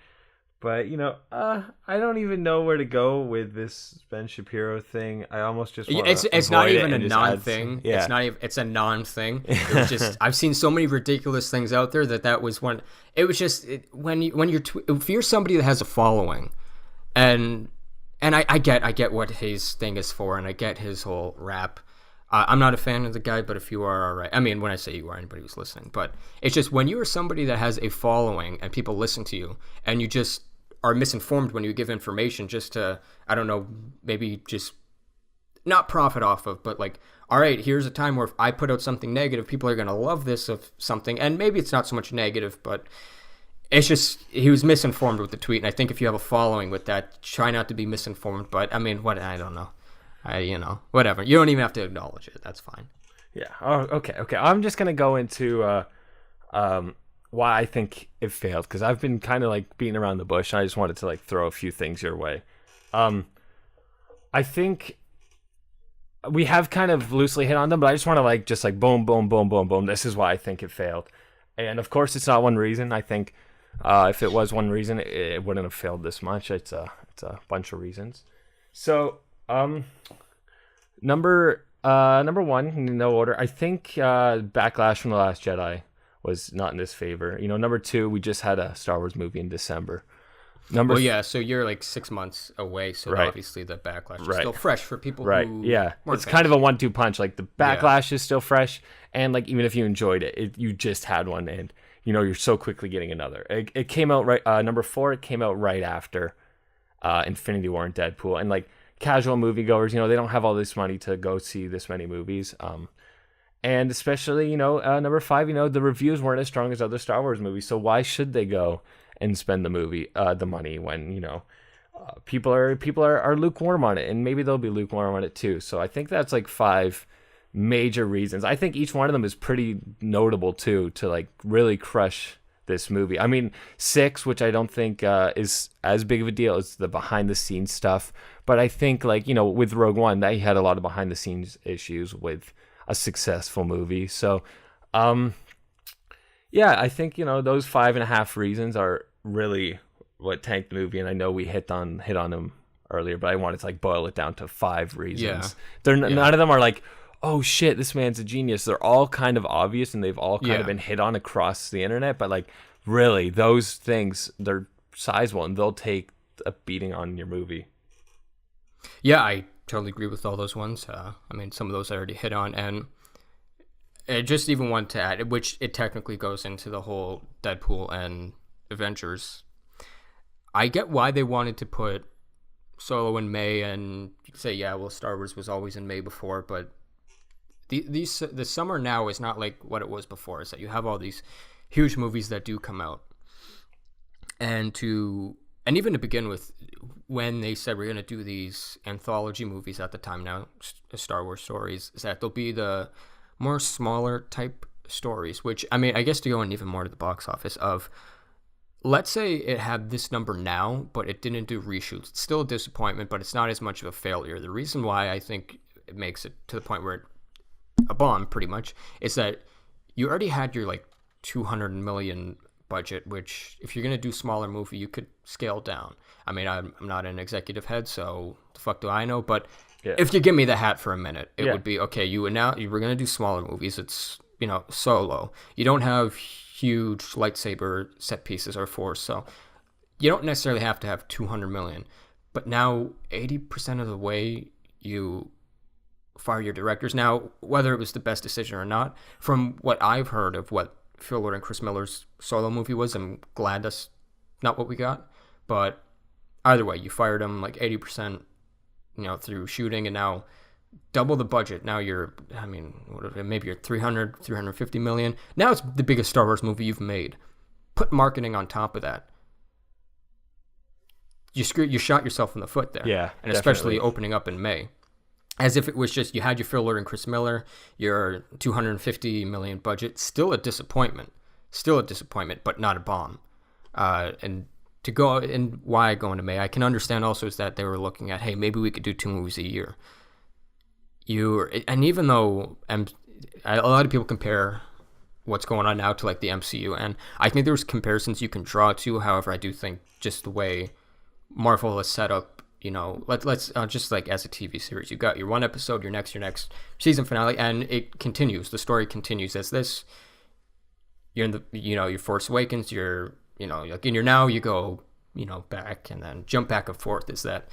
But I don't even know where to go with this Ben Shapiro thing. I almost just want it's not even a non thing. Yeah. It's a non thing. It's just I've seen so many ridiculous things out there that was one. It was just if you're somebody that has a following, and I get what his thing is for, and I get his whole rap. I'm not a fan of the guy, but if you are, all right. I mean, when I say you are, anybody who's listening. But it's just when you are somebody that has a following and people listen to you, and you just are misinformed when you give information just to, I don't know, maybe just not profit off of, but like, all right, here's a time where if I put out something negative, people are going to love this of something. And maybe it's not so much negative, but it's just, he was misinformed with the tweet. And I think if you have a following with that, try not to be misinformed. But I mean, I don't know. Whatever. You don't even have to acknowledge it. That's fine. Yeah. Oh, okay. I'm just going to go into why I think it failed, because I've been kind of like beating around the bush, and I just wanted to like throw a few things your way. I think we have kind of loosely hit on them, but I just want to just boom, boom, boom, boom, boom. This is why I think it failed. And of course, it's not one reason. I think if it was one reason, it wouldn't have failed this much. It's a bunch of reasons. So, Number one, in no order. I think Backlash from the Last Jedi was not in this favor. Number two, we just had a Star Wars movie in December. Well, yeah, so you're like 6 months away, so Right. obviously the backlash is Right. still fresh for people Right. who Yeah. weren't It's kind of fans. a 1-2 punch. Like the backlash is still fresh, and like even if you enjoyed it, you just had one, and you're so quickly getting another. It came out right. Number four, it came out right after Infinity War and Deadpool, and like casual moviegoers, they don't have all this money to go see this many movies. And especially, number five, the reviews weren't as strong as other Star Wars movies. So why should they go and spend the money when people are lukewarm on it, and maybe they'll be lukewarm on it too. So I think that's like five major reasons. I think each one of them is pretty notable too to like really crush this movie. I mean, six, which I don't think is as big of a deal, is the behind the scenes stuff. But I think like with Rogue One, that he had a lot of behind the scenes issues with a successful movie. So, yeah, I think those 5.5 reasons are really what tanked the movie. And I know we hit on them earlier, but I wanted to like boil it down to 5 reasons. Yeah. None of them are like, oh shit, this man's a genius. They're all kind of obvious, and they've all kind of been hit on across the internet. But like, really, those things, they're sizable, and they'll take a beating on your movie. Yeah, I totally agree with all those ones. I mean, some of those I already hit on, and I just even want to add, which it technically goes into the whole Deadpool and Avengers. I get why they wanted to put Solo in May, and you could say, yeah, well, Star Wars was always in May before, but the summer now is not like what it was before. It's that you have all these huge movies that do come out, and even to begin with, when they said we're going to do these anthology movies at the time now, Star Wars stories, is that they'll be the more smaller type stories, which, I mean, I guess to go in even more to the box office of, let's say it had this number now, but it didn't do reshoots. It's still a disappointment, but it's not as much of a failure. The reason why I think it makes it to the point where a bomb, pretty much, is that you already had your like 200 million budget, which if you're going to do smaller movie, you could scale down. I mean, I'm not an executive head, so the fuck do I know? But if you give me the hat for a minute, it would be, okay, you were going to do smaller movies. It's, Solo. You don't have huge lightsaber set pieces or force, so you don't necessarily have to have 200 million. But now 80% of the way you fire your directors. Now, whether it was the best decision or not, from what I've heard of what Phil Lord and Chris Miller's Solo movie was, I'm glad that's not what we got. But either way, you fired them like 80%, through shooting, and now double the budget. Now you're, I mean, maybe you're 350 million. Now it's the biggest Star Wars movie you've made. Put marketing on top of that. You shot yourself in the foot there. Yeah, and definitely. Especially opening up in May. As if it was just, you had your Phil Lord and Chris Miller, your 250 million budget. Still a disappointment, but not a bomb. And to go, and why going to May, I can understand also is that they were looking at, hey, maybe we could do 2 movies a year. And even though a lot of people compare what's going on now to like the MCU, and I think there's comparisons you can draw to. However, I do think just the way Marvel is set up, let's just like as a TV series, you got your one episode, your next season finale, and it continues. The story continues as this. You're in the, your Force Awakens, like in your now, you go, back and then jump back and forth. Is that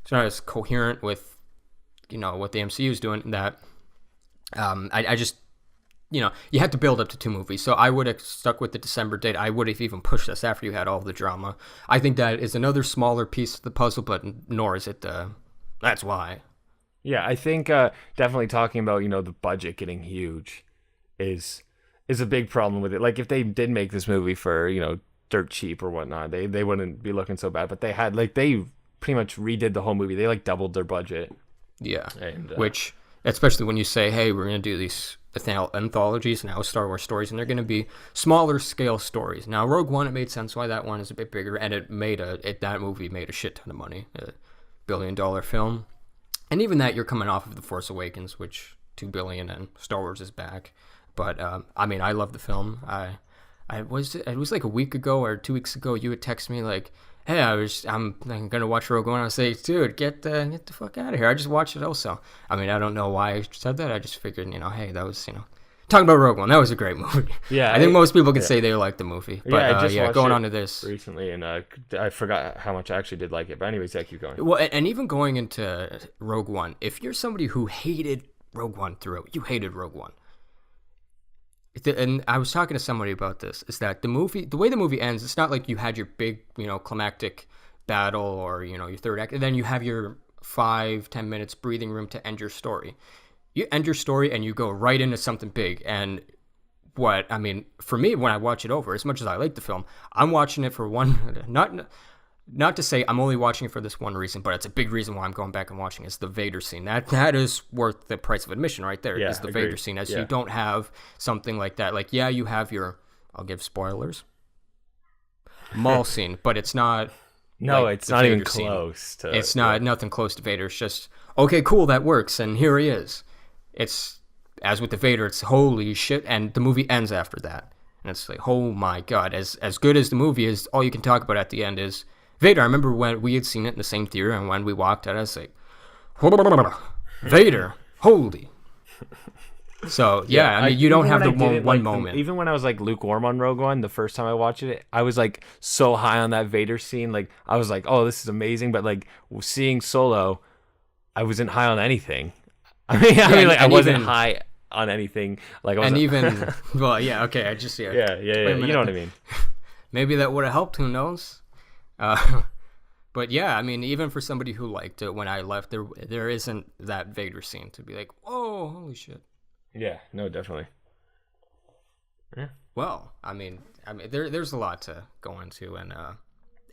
it's not as coherent with, what the MCU is doing, that I just, you had to build up to 2 movies. So I would have stuck with the December date. I would have even pushed this after you had all the drama. I think that is another smaller piece of the puzzle, but nor is it that's why. Yeah, I think definitely talking about, the budget getting huge is a big problem with it. Like if they did make this movie for, dirt cheap or whatnot, they wouldn't be looking so bad. But they pretty much redid the whole movie. They like doubled their budget. Yeah, and, which, especially when you say, hey, we're going to do these anthologies now, Star Wars stories, and they're going to be smaller scale stories. Now, Rogue One, it made sense why that one is a bit bigger, and that movie made a shit ton of money, $1 billion film. And even that, you're coming off of The Force Awakens, which $2 billion, and Star Wars is back. But, I mean, I love the film. It was like a week ago or 2 weeks ago, you would text me like, hey, I'm gonna watch Rogue One. I say, dude, get the fuck out of here. I just watched it also. I mean, I don't know why I said that. I just figured, hey, that was, talking about Rogue One. That was a great movie. Yeah, I think most people can say they like the movie. But I just watched going it on to this recently, and I forgot how much I actually did like it. But anyways, yeah, keep going. Well, and even going into Rogue One, if you're somebody who hated Rogue One throughout, you hated Rogue One. And I was talking to somebody about this, is that the way the movie ends, it's not like you had your big, climactic battle or, your third act, and then you have your 5-10 minutes breathing room to end your story. You end your story and you go right into something big. And for me, when I watch it over, as much as I like the film, I'm watching it for not to say I'm only watching it for this one reason, but it's a big reason why I'm going back and watching. It's the Vader scene. That is worth the price of admission right there. Yeah, is the agreed. Vader scene. You don't have something like that. Like, yeah, you have your, I'll give spoilers, Maul scene, but it's not. No, like it's not even Vader close to. It's not nothing close to Vader. It's just, okay, cool, that works, and here he is. It's, as with the Vader, it's holy shit, and the movie ends after that. And it's like, oh my god, as good as the movie is, all you can talk about at the end is Vader. I remember when we had seen it in the same theater, and when we walked out, I was like, Vader, holy. So, yeah, I mean, you don't have the one moment. Even when I was like lukewarm on Rogue One, the first time I watched it, I was like so high on that Vader scene. Like, I was like, oh, this is amazing. But like seeing Solo, I wasn't high on anything. I wasn't high on anything. Like, I wasn't... well, yeah, okay, I just, yeah. You know what I mean? Maybe that would have helped, who knows? But yeah, I mean, even for somebody who liked it, when I left, there isn't that Vader scene to be like, oh, holy shit. Yeah, no, definitely. Yeah. Well, I mean, there's a lot to go into, and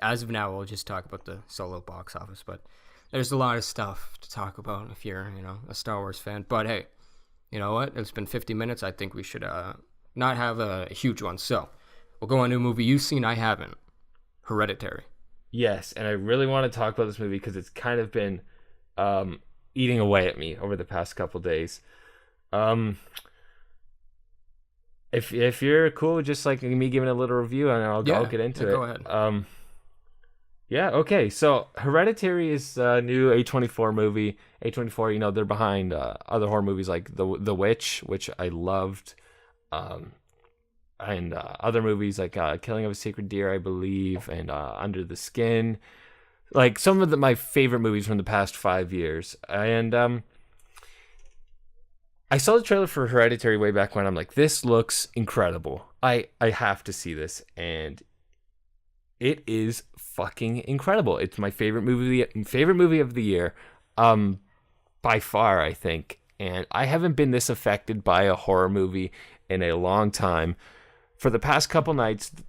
as of now, we'll just talk about the Solo box office, but there's a lot of stuff to talk about if you're, a Star Wars fan. But hey, you know what? It's been 50 minutes. I think we should not have a huge one. So we'll go on to a movie you've seen, I haven't. Hereditary. Yes, and I really want to talk about this movie because it's kind of been eating away at me over the past couple days. If you're cool with just like me giving a little review, and I'll get into it. Go ahead. Yeah, okay. So Hereditary is a new A24 movie. A24, they're behind other horror movies like The Witch, which I loved, and other movies like Killing of a Sacred Deer, I believe, and Under the Skin. Like some of my favorite movies from the past 5 years. And I saw the trailer for Hereditary way back when. I'm like, this looks incredible. I have to see this, and it is fucking incredible. It's my favorite movie of the year, by far, I think. And I haven't been this affected by a horror movie in a long time. For the past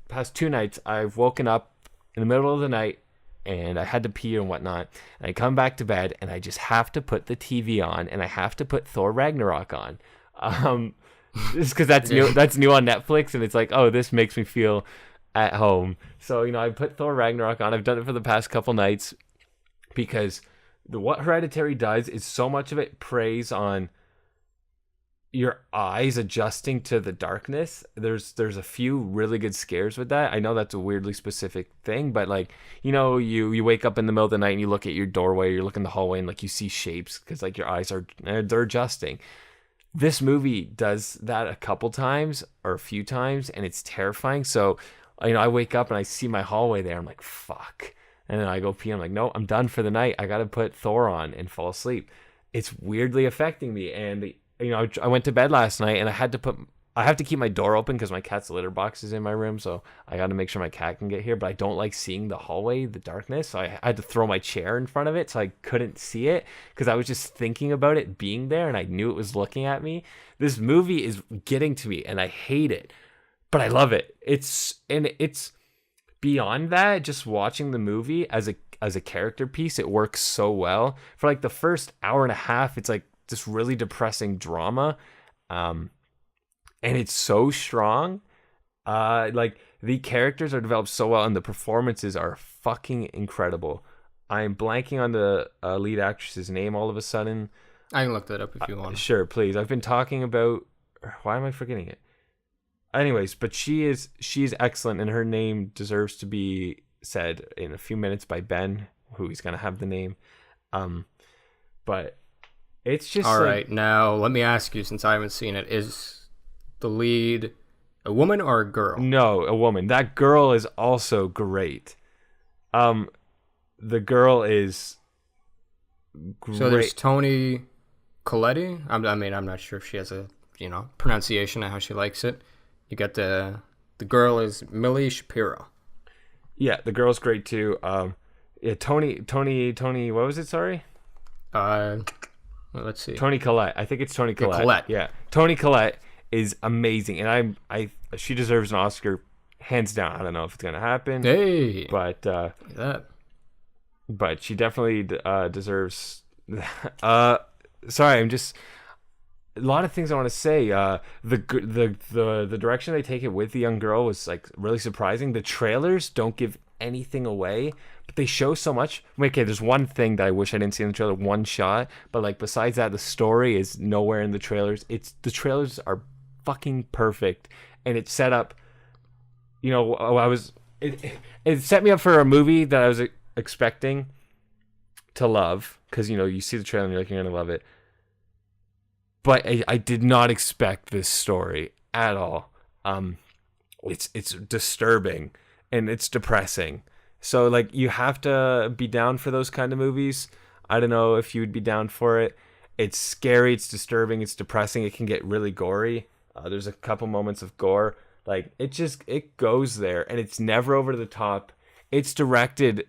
past 2 nights, I've woken up in the middle of the night and I had to pee and whatnot. And I come back to bed and I just have to put the TV on and I have to put Thor Ragnarok on. Just because that's new on Netflix, and it's like, oh, this makes me feel at home. So, I put Thor Ragnarok on. I've done it for the past couple nights because what Hereditary does is so much of it preys on your eyes adjusting to the darkness. There's a few really good scares with that. I know that's a weirdly specific thing, but like, you wake up in the middle of the night and you look at your doorway, you look in the hallway, and like you see shapes because like your eyes they're adjusting. This movie does that a couple times or a few times, and it's terrifying. So, I wake up and I see my hallway there. I'm like, fuck. And then I go pee. I'm like, no, I'm done for the night. I got to put Thor on and fall asleep. It's weirdly affecting me. And I went to bed last night and I have to keep my door open because my cat's litter box is in my room. So I got to make sure my cat can get here, but I don't like seeing the hallway, the darkness. So I had to throw my chair in front of it so I couldn't see it because I was just thinking about it being there and I knew it was looking at me. This movie is getting to me and I hate it, but I love it. It's beyond that. Just watching the movie as a character piece, it works so well. For like the first hour and a half, it's like this really depressing drama, and it's so strong. Like the characters are developed so well and the performances are fucking incredible. I'm blanking on the lead actress's name all of a sudden. I can look that up if you want. Sure, please. I've been talking about, why am I forgetting it? Anyways, but she is excellent and her name deserves to be said in a few minutes by Ben, who he's gonna have the name. But it's just All like, right, now let me ask you, since I haven't seen it, is the lead a woman or a girl? no, a woman. That girl is also great. The girl is great. So there's Toni Collette. I'm not sure if she has a pronunciation of how she likes it. You got the girl is Millie Shapiro. Yeah, the girl's great too. Yeah, Tony. What was it? Sorry. Well, let's see. Toni Collette. I think it's Toni Collette. Yeah, Collette. Yeah, Toni Collette is amazing, and she deserves an Oscar hands down. I don't know if it's gonna happen. Hey, but that. But she definitely deserves. Sorry, I'm just a lot of things I want to say. The direction they take it with the young girl was like really surprising. The trailers don't give anything away, but they show so much. Okay, there's one thing that I wish I didn't see in the trailer, one shot, but like besides that, the story is nowhere in the trailers. The trailers are fucking perfect, and it's set up. It set me up for a movie that I was expecting to love, because you see the trailer and you're like, you're gonna love it. But I did not expect this story at all. It's disturbing and it's depressing. So like you have to be down for those kind of movies. I don't know if you would be down for it. It's scary, it's disturbing, it's depressing. It can get really gory. There's a couple moments of gore. Like it goes there, and it's never over the top. It's directed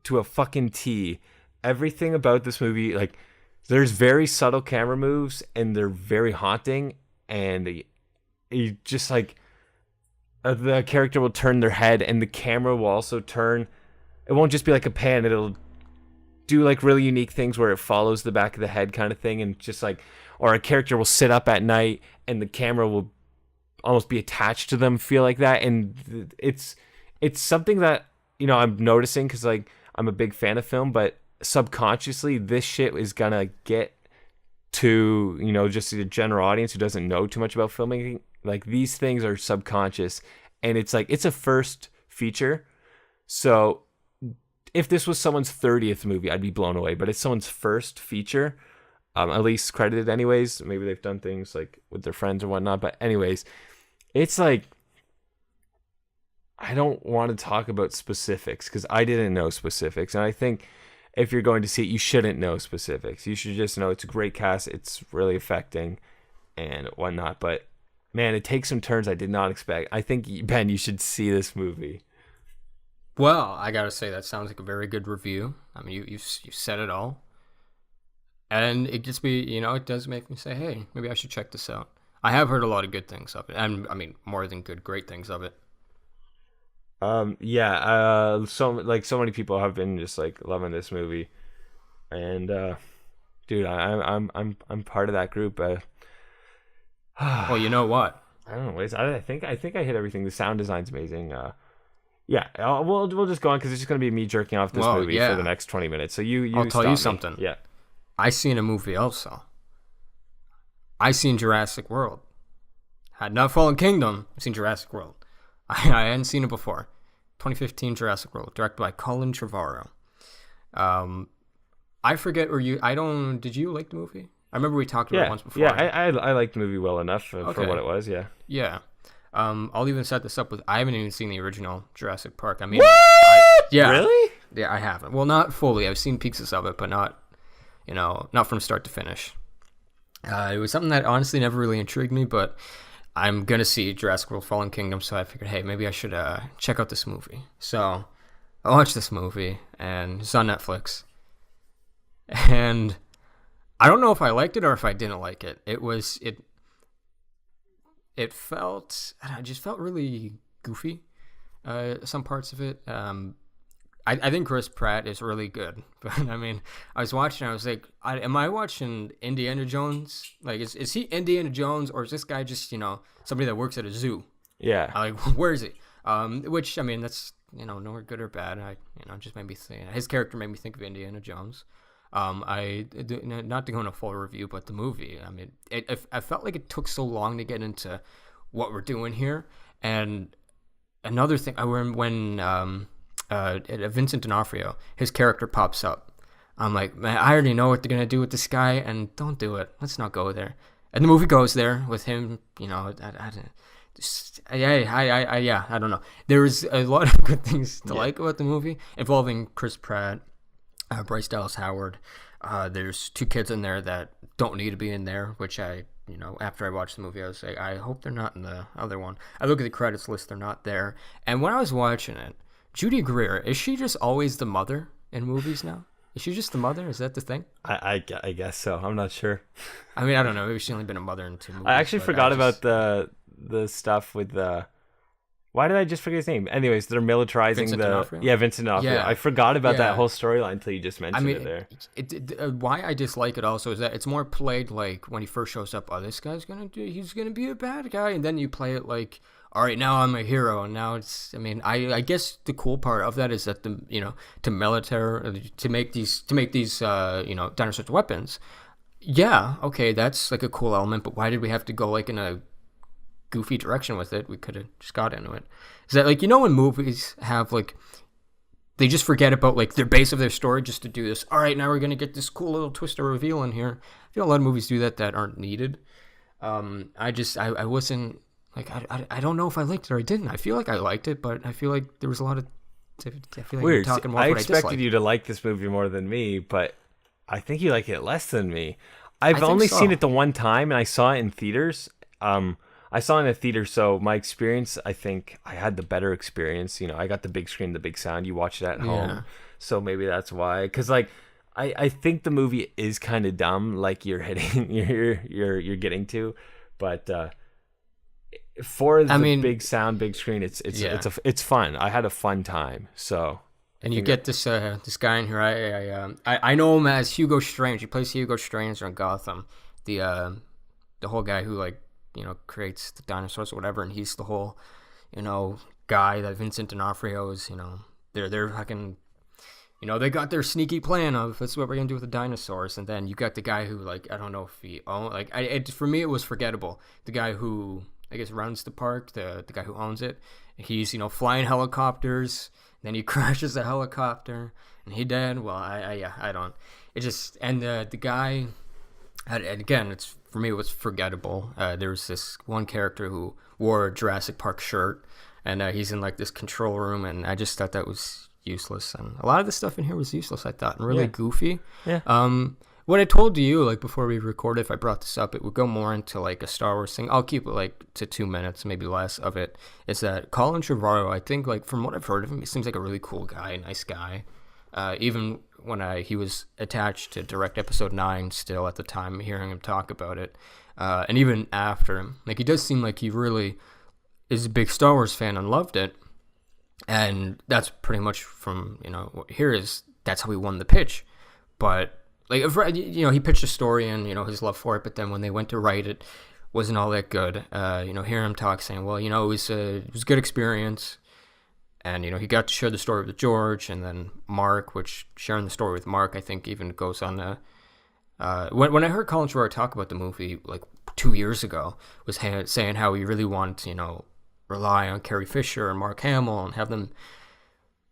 to a fucking T. Everything about this movie, like, there's very subtle camera moves, and they're very haunting, and you just like the character will turn their head, and the camera will also turn. It won't just be like a pan. It'll do like really unique things where it follows the back of the head kind of thing, and just like, or a character will sit up at night and the camera will almost be attached to them, feel like that. And it's something that I'm noticing, because like I'm a big fan of film, but subconsciously this shit is gonna get to just the general audience who doesn't know too much about filmmaking. Like, these things are subconscious, and it's like, it's a first feature. So if this was someone's 30th movie, I'd be blown away, but it's someone's first feature, at least credited anyways. Maybe they've done things like with their friends or whatnot, but anyways, it's like, I don't want to talk about specifics because I didn't know specifics, and I think if you're going to see it, you shouldn't know specifics. You should just know it's a great cast, it's really affecting and whatnot. But man, it takes some turns I did not expect. I think, Ben, you should see this movie. Well, I gotta say, that sounds like a very good review. I mean, you said it all, and it gets me. It does make me say, hey, maybe I should check this out. I have heard a lot of good things of it, and I mean, more than good, great things of it. So many people have been just like loving this movie, and dude, I'm part of that group. Well, you know what? I don't know. I think I hit everything. The sound design's amazing. We'll just go on, because it's just gonna be me jerking off this movie for the next 20 minutes. So I'll tell you something. Yeah, I seen a movie also. I seen Jurassic World. Had not Fallen Kingdom. I've seen Jurassic World. I hadn't seen it before. 2015 Jurassic World, directed by Colin Trevorrow. I forget, did you like the movie? I remember we talked about it once before. Yeah, I liked the movie well enough for what it was, yeah. Yeah. I'll even set this up with, I haven't even seen the original Jurassic Park. I mean, what? Really? Yeah, I haven't. Well, not fully. I've seen pieces of it, but not from start to finish. It was something that honestly never really intrigued me, but I'm going to see Jurassic World Fallen Kingdom, so I figured, hey, maybe I should check out this movie. So I watched this movie, and it's on Netflix. And I don't know if I liked it or if I didn't like it. It just felt really goofy, some parts of it. I think Chris Pratt is really good, but I mean, I was watching, I was like, am I watching Indiana Jones? Like, is he Indiana Jones, or is this guy just, somebody that works at a zoo? Yeah. Like, where is he? Which, I mean, that's, nowhere good or bad. Just made me think, his character made me think of Indiana Jones. Not to go into a full review, but the movie, I mean, I felt like it took so long to get into what we're doing here. And another thing, when Vincent D'Onofrio, his character pops up. I'm like, man, I already know what they're gonna do with this guy, and don't do it. Let's not go there. And the movie goes there with him. I don't know. There was a lot of good things to like about the movie involving Chris Pratt, Bryce Dallas Howard. There's 2 kids in there that don't need to be in there, which after I watched the movie, I was like, I hope they're not in the other one. I look at the credits list, they're not there. And when I was watching it, Judy Greer, is she just always the mother in movies now? Is she just the mother? Is that the thing? I guess so. I'm not sure. I mean, I don't know. Maybe she's only been a mother in 2 movies. I actually forgot about the stuff with the... Why did I just forget his name? Anyways, they're militarizing Vincent D'Onofrio? Yeah, Vincent D'Onofrio. Yeah. I forgot about Yeah. that whole storyline until you just mentioned it there. Why I dislike it also is that it's more played like when he first shows up, he's gonna be a bad guy, and then you play it like, all right, now I'm a hero, and now it's. I mean, I guess the cool part of that is that to make these dinosaurs weapons. Yeah, okay, that's like a cool element, but why did we have to go like in a goofy direction with it? We could have just got into it. Is that like, when movies have like, they just forget about like their base of their story just to do this. All right, now we're gonna get this cool little twist or reveal in here. I feel a lot of movies do that aren't needed. I wasn't like, I don't know if I liked it or I didn't. I feel like I liked it, but I feel like there was a lot of. I feel like Weird. you're talking more I what expected you to like this movie more than me, but I think you like it less than me. I've only seen it the one time, and I saw it in theaters. I saw it in a theater, so my experience, I think I had the better experience. I got the big screen, the big sound. You watch it at home, so maybe that's why. Because like, I think the movie is kind of dumb, like you're getting to, but for the big sound, big screen, it's fun. I had a fun time. So. And you get this guy in here. I know him as Hugo Strange. He plays Hugo Strange on Gotham, the whole guy who like creates the dinosaurs or whatever, and he's the whole guy that Vincent D'Onofrio is. They're fucking they got their sneaky plan of that's what we're gonna do with the dinosaurs, and then you got the guy who like I don't know if he for me it was forgettable. The guy who I guess runs the park, the guy who owns it, he's flying helicopters. Then he crashes a helicopter, and he dead. Well, I don't. It just and the guy, and again, for me it was forgettable. There was this one character who wore a Jurassic Park shirt, and he's in like this control room, and I just thought that was useless. And a lot of the stuff in here was useless, I thought, and really goofy. Yeah. What I told you, like before we recorded, if I brought this up, it would go more into like a Star Wars thing. I'll keep it like to 2 minutes, maybe less of it. Is that Colin Trevorrow? I think like from what I've heard of him, he seems like a really cool guy, nice guy. Even when he was attached to direct episode 9, still at the time, hearing him talk about it, and even after him, like he does seem like he really is a big Star Wars fan and loved it. And that's pretty much from what here is. That's how he won the pitch, but. Like, he pitched a story and, his love for it, but then when they went to write it, wasn't all that good. Hear him talk saying, well, it was a good experience. And, he got to share the story with George and then Mark, which sharing the story with Mark, I think even goes on the... when I heard Colin Trevorrow talk about the movie, like 2 years ago, was saying how he really wanted to, rely on Carrie Fisher and Mark Hamill and have them...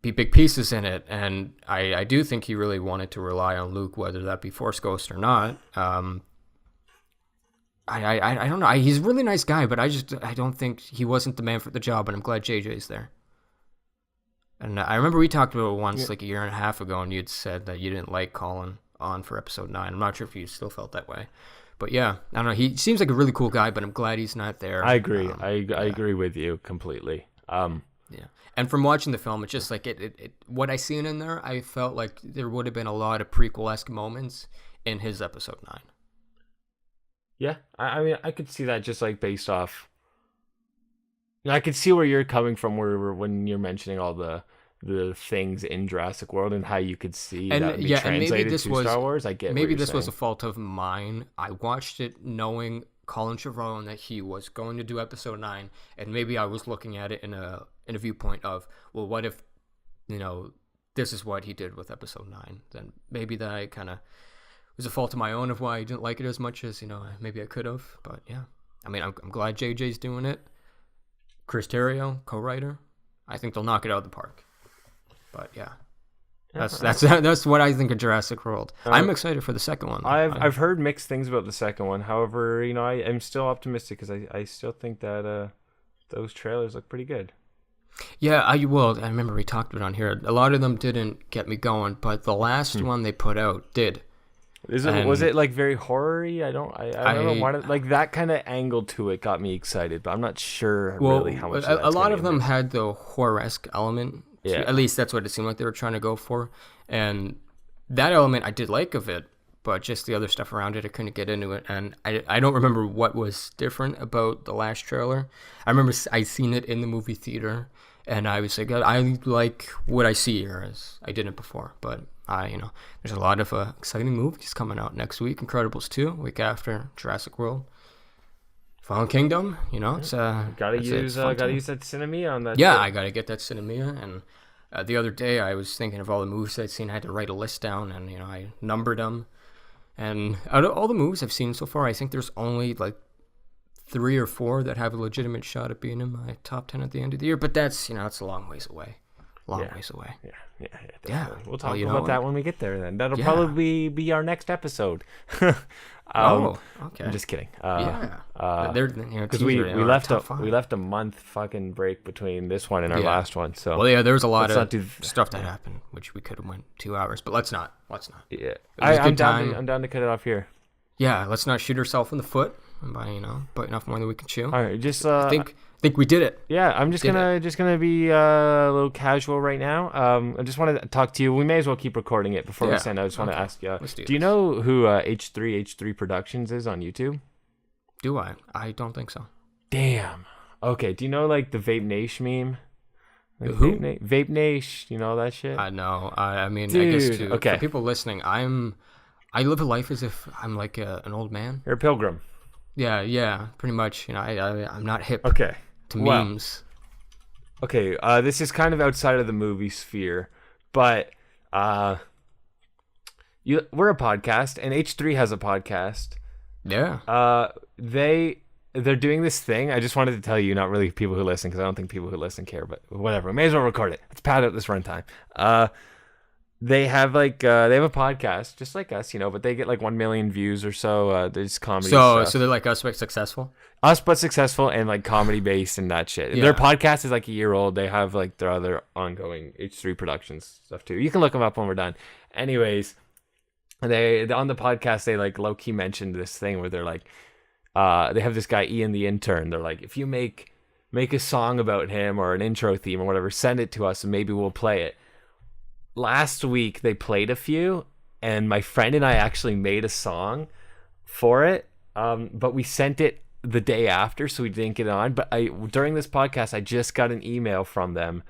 be big pieces in it, and I do think he really wanted to rely on Luke, whether that be Force Ghost or not. I don't know. He's a really nice guy, but I don't think he wasn't the man for the job, and I'm glad JJ's there. And I remember we talked about it once, like a year and a half ago, and you'd said that you didn't like Colin on for episode 9. I'm not sure if you still felt that way. But yeah, I don't know. He seems like a really cool guy, but I'm glad he's not there. I agree. I agree with you completely. Yeah. And from watching the film, it's just like what I seen in there, I felt like there would have been a lot of prequel-esque moments in his episode 9. Yeah, I mean, I could see that just like based off. I could see where you're coming from, when you're mentioning all the things in Jurassic World and how you could see that be translated to Star Wars. I get. Maybe this was a fault of mine. I watched it knowing Colin Trevorrow and that he was going to do episode 9, and maybe I was looking at it in a viewpoint of, well, what if this is what he did with episode 9? Then maybe that I kind of was a fault of my own of why I didn't like it as much as maybe I could have. But yeah, I mean, I'm glad JJ's doing it. Chris Terrio, co-writer, I think they'll knock it out of the park. But yeah. That's what I think of Jurassic World. I'm excited for the second one. I've heard mixed things about the second one. However, I'm still optimistic because I still think that those trailers look pretty good. Yeah, I remember we talked about it on here. A lot of them didn't get me going, but the last one they put out did. Was it like very horror-y? I don't know why, like that kind of angle to it got me excited, but I'm not sure really how much. A lot of them had the horror-esque element. Yeah. At least that's what it seemed like they were trying to go for, and that element I did like of it, but just the other stuff around it, I couldn't get into it, and I don't remember what was different about the last trailer. I remember I seen it in the movie theater, and I was like, I like what I see here as I didn't before, but there's a lot of exciting movies coming out next week. Incredibles 2, week after Jurassic World. Fallen Kingdom, it's gotta use that Cinemia on that. Yeah, too. I gotta get that Cinemia. And the other day, I was thinking of all the movies I'd seen. I had to write a list down, and I numbered them. And out of all the movies I've seen so far, I think there's only like 3 or 4 that have a legitimate shot at being in my top 10 at the end of the year. But that's it's a long ways away. Ways away. Yeah. Definitely. We'll talk about that when we get there. Then that'll probably be our next episode. Okay. I'm just kidding. Because we left a month fucking break between this one and our last one. So there's a lot of stuff that happened, which we could have went 2 hours, but let's not. Yeah, I'm down to cut it off here. Yeah, let's not shoot ourselves in the foot by biting off more than we can chew. All right, just I think we did it. Yeah, I'm just gonna be a little casual right now. I just wanted to talk to you. We may as well keep recording it before we send. I just want to ask you. Do you know who H3 Productions is on YouTube? Do I? I don't think so. Damn. Okay. Do you know like the Vape Nash meme? Like who? Vape Nash. You know that shit? I know. I mean, dude, I guess for people listening, I live a life as if I'm like an old man. You're a pilgrim. Yeah, pretty much. I'm not hip. Okay. To memes. Okay, this is kind of outside of the movie sphere, but we're a podcast, and H3 has a podcast. Yeah. They're doing this thing. I just wanted to tell you, not really people who listen, because I don't think people who listen care, but whatever. We may as well record it. Let's pad out this runtime. They have they have a podcast just like us, but they get like 1 million views or so. There's comedy. So they're like us, but successful. Us, but successful and like comedy based and that shit. Yeah. Their podcast is like a year old. They have like their other ongoing H3 Productions stuff too. You can look them up when we're done. Anyways, they on the podcast they like low key mentioned this thing where they're like, they have this guy Ian the intern. They're like, if you make a song about him or an intro theme or whatever, send it to us and maybe we'll play it. Last week they played a few, and my friend and I actually made a song for it. But we sent it the day after, so we didn't get it on. But during this podcast, I just got an email from them,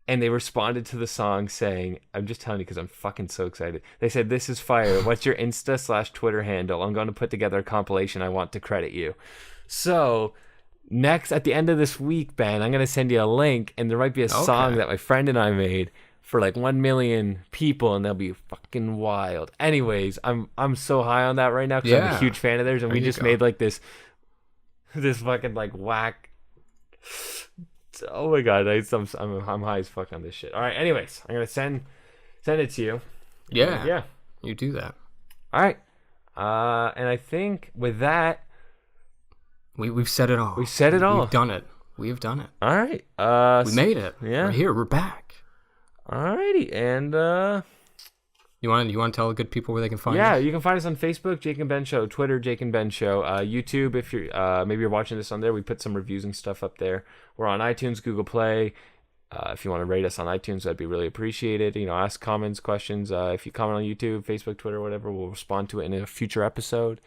and they responded to the song saying, I'm just telling you because I'm fucking so excited. They said, "This is fire. What's your Insta/Twitter handle? I'm going to put together a compilation. I want to credit you." So next, at the end of this week, Ben, I'm going to send you a link, and there might be a song that my friend and I made for like 1 million people, and they'll be fucking wild. Anyways, I'm so high on that right now because I'm a huge fan of theirs, and we just made like this fucking like whack. Oh my god, I'm high as fuck on this shit. All right, anyways, I'm gonna send it to you. Yeah, you do that. All right, and I think with that, we've said it all. We've said it all. We've done it. We've done it. All right, we made it. Yeah, we're here. We're back. Alrighty, and you want to tell the good people where they can find us? Yeah, you can find us on Facebook, Jake and Ben Show, Twitter, Jake and Ben Show, YouTube. If you're maybe you're watching this on there, we put some reviews and stuff up there. We're on iTunes, Google Play. If you want to rate us on iTunes, that'd be really appreciated. Ask comments, questions. If you comment on YouTube, Facebook, Twitter, whatever, we'll respond to it in a future episode.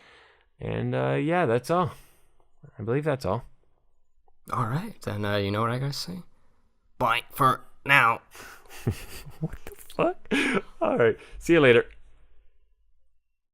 And that's all. I believe that's all. All right, then you know what I gotta say? Bye for now. What the fuck? All right. See you later.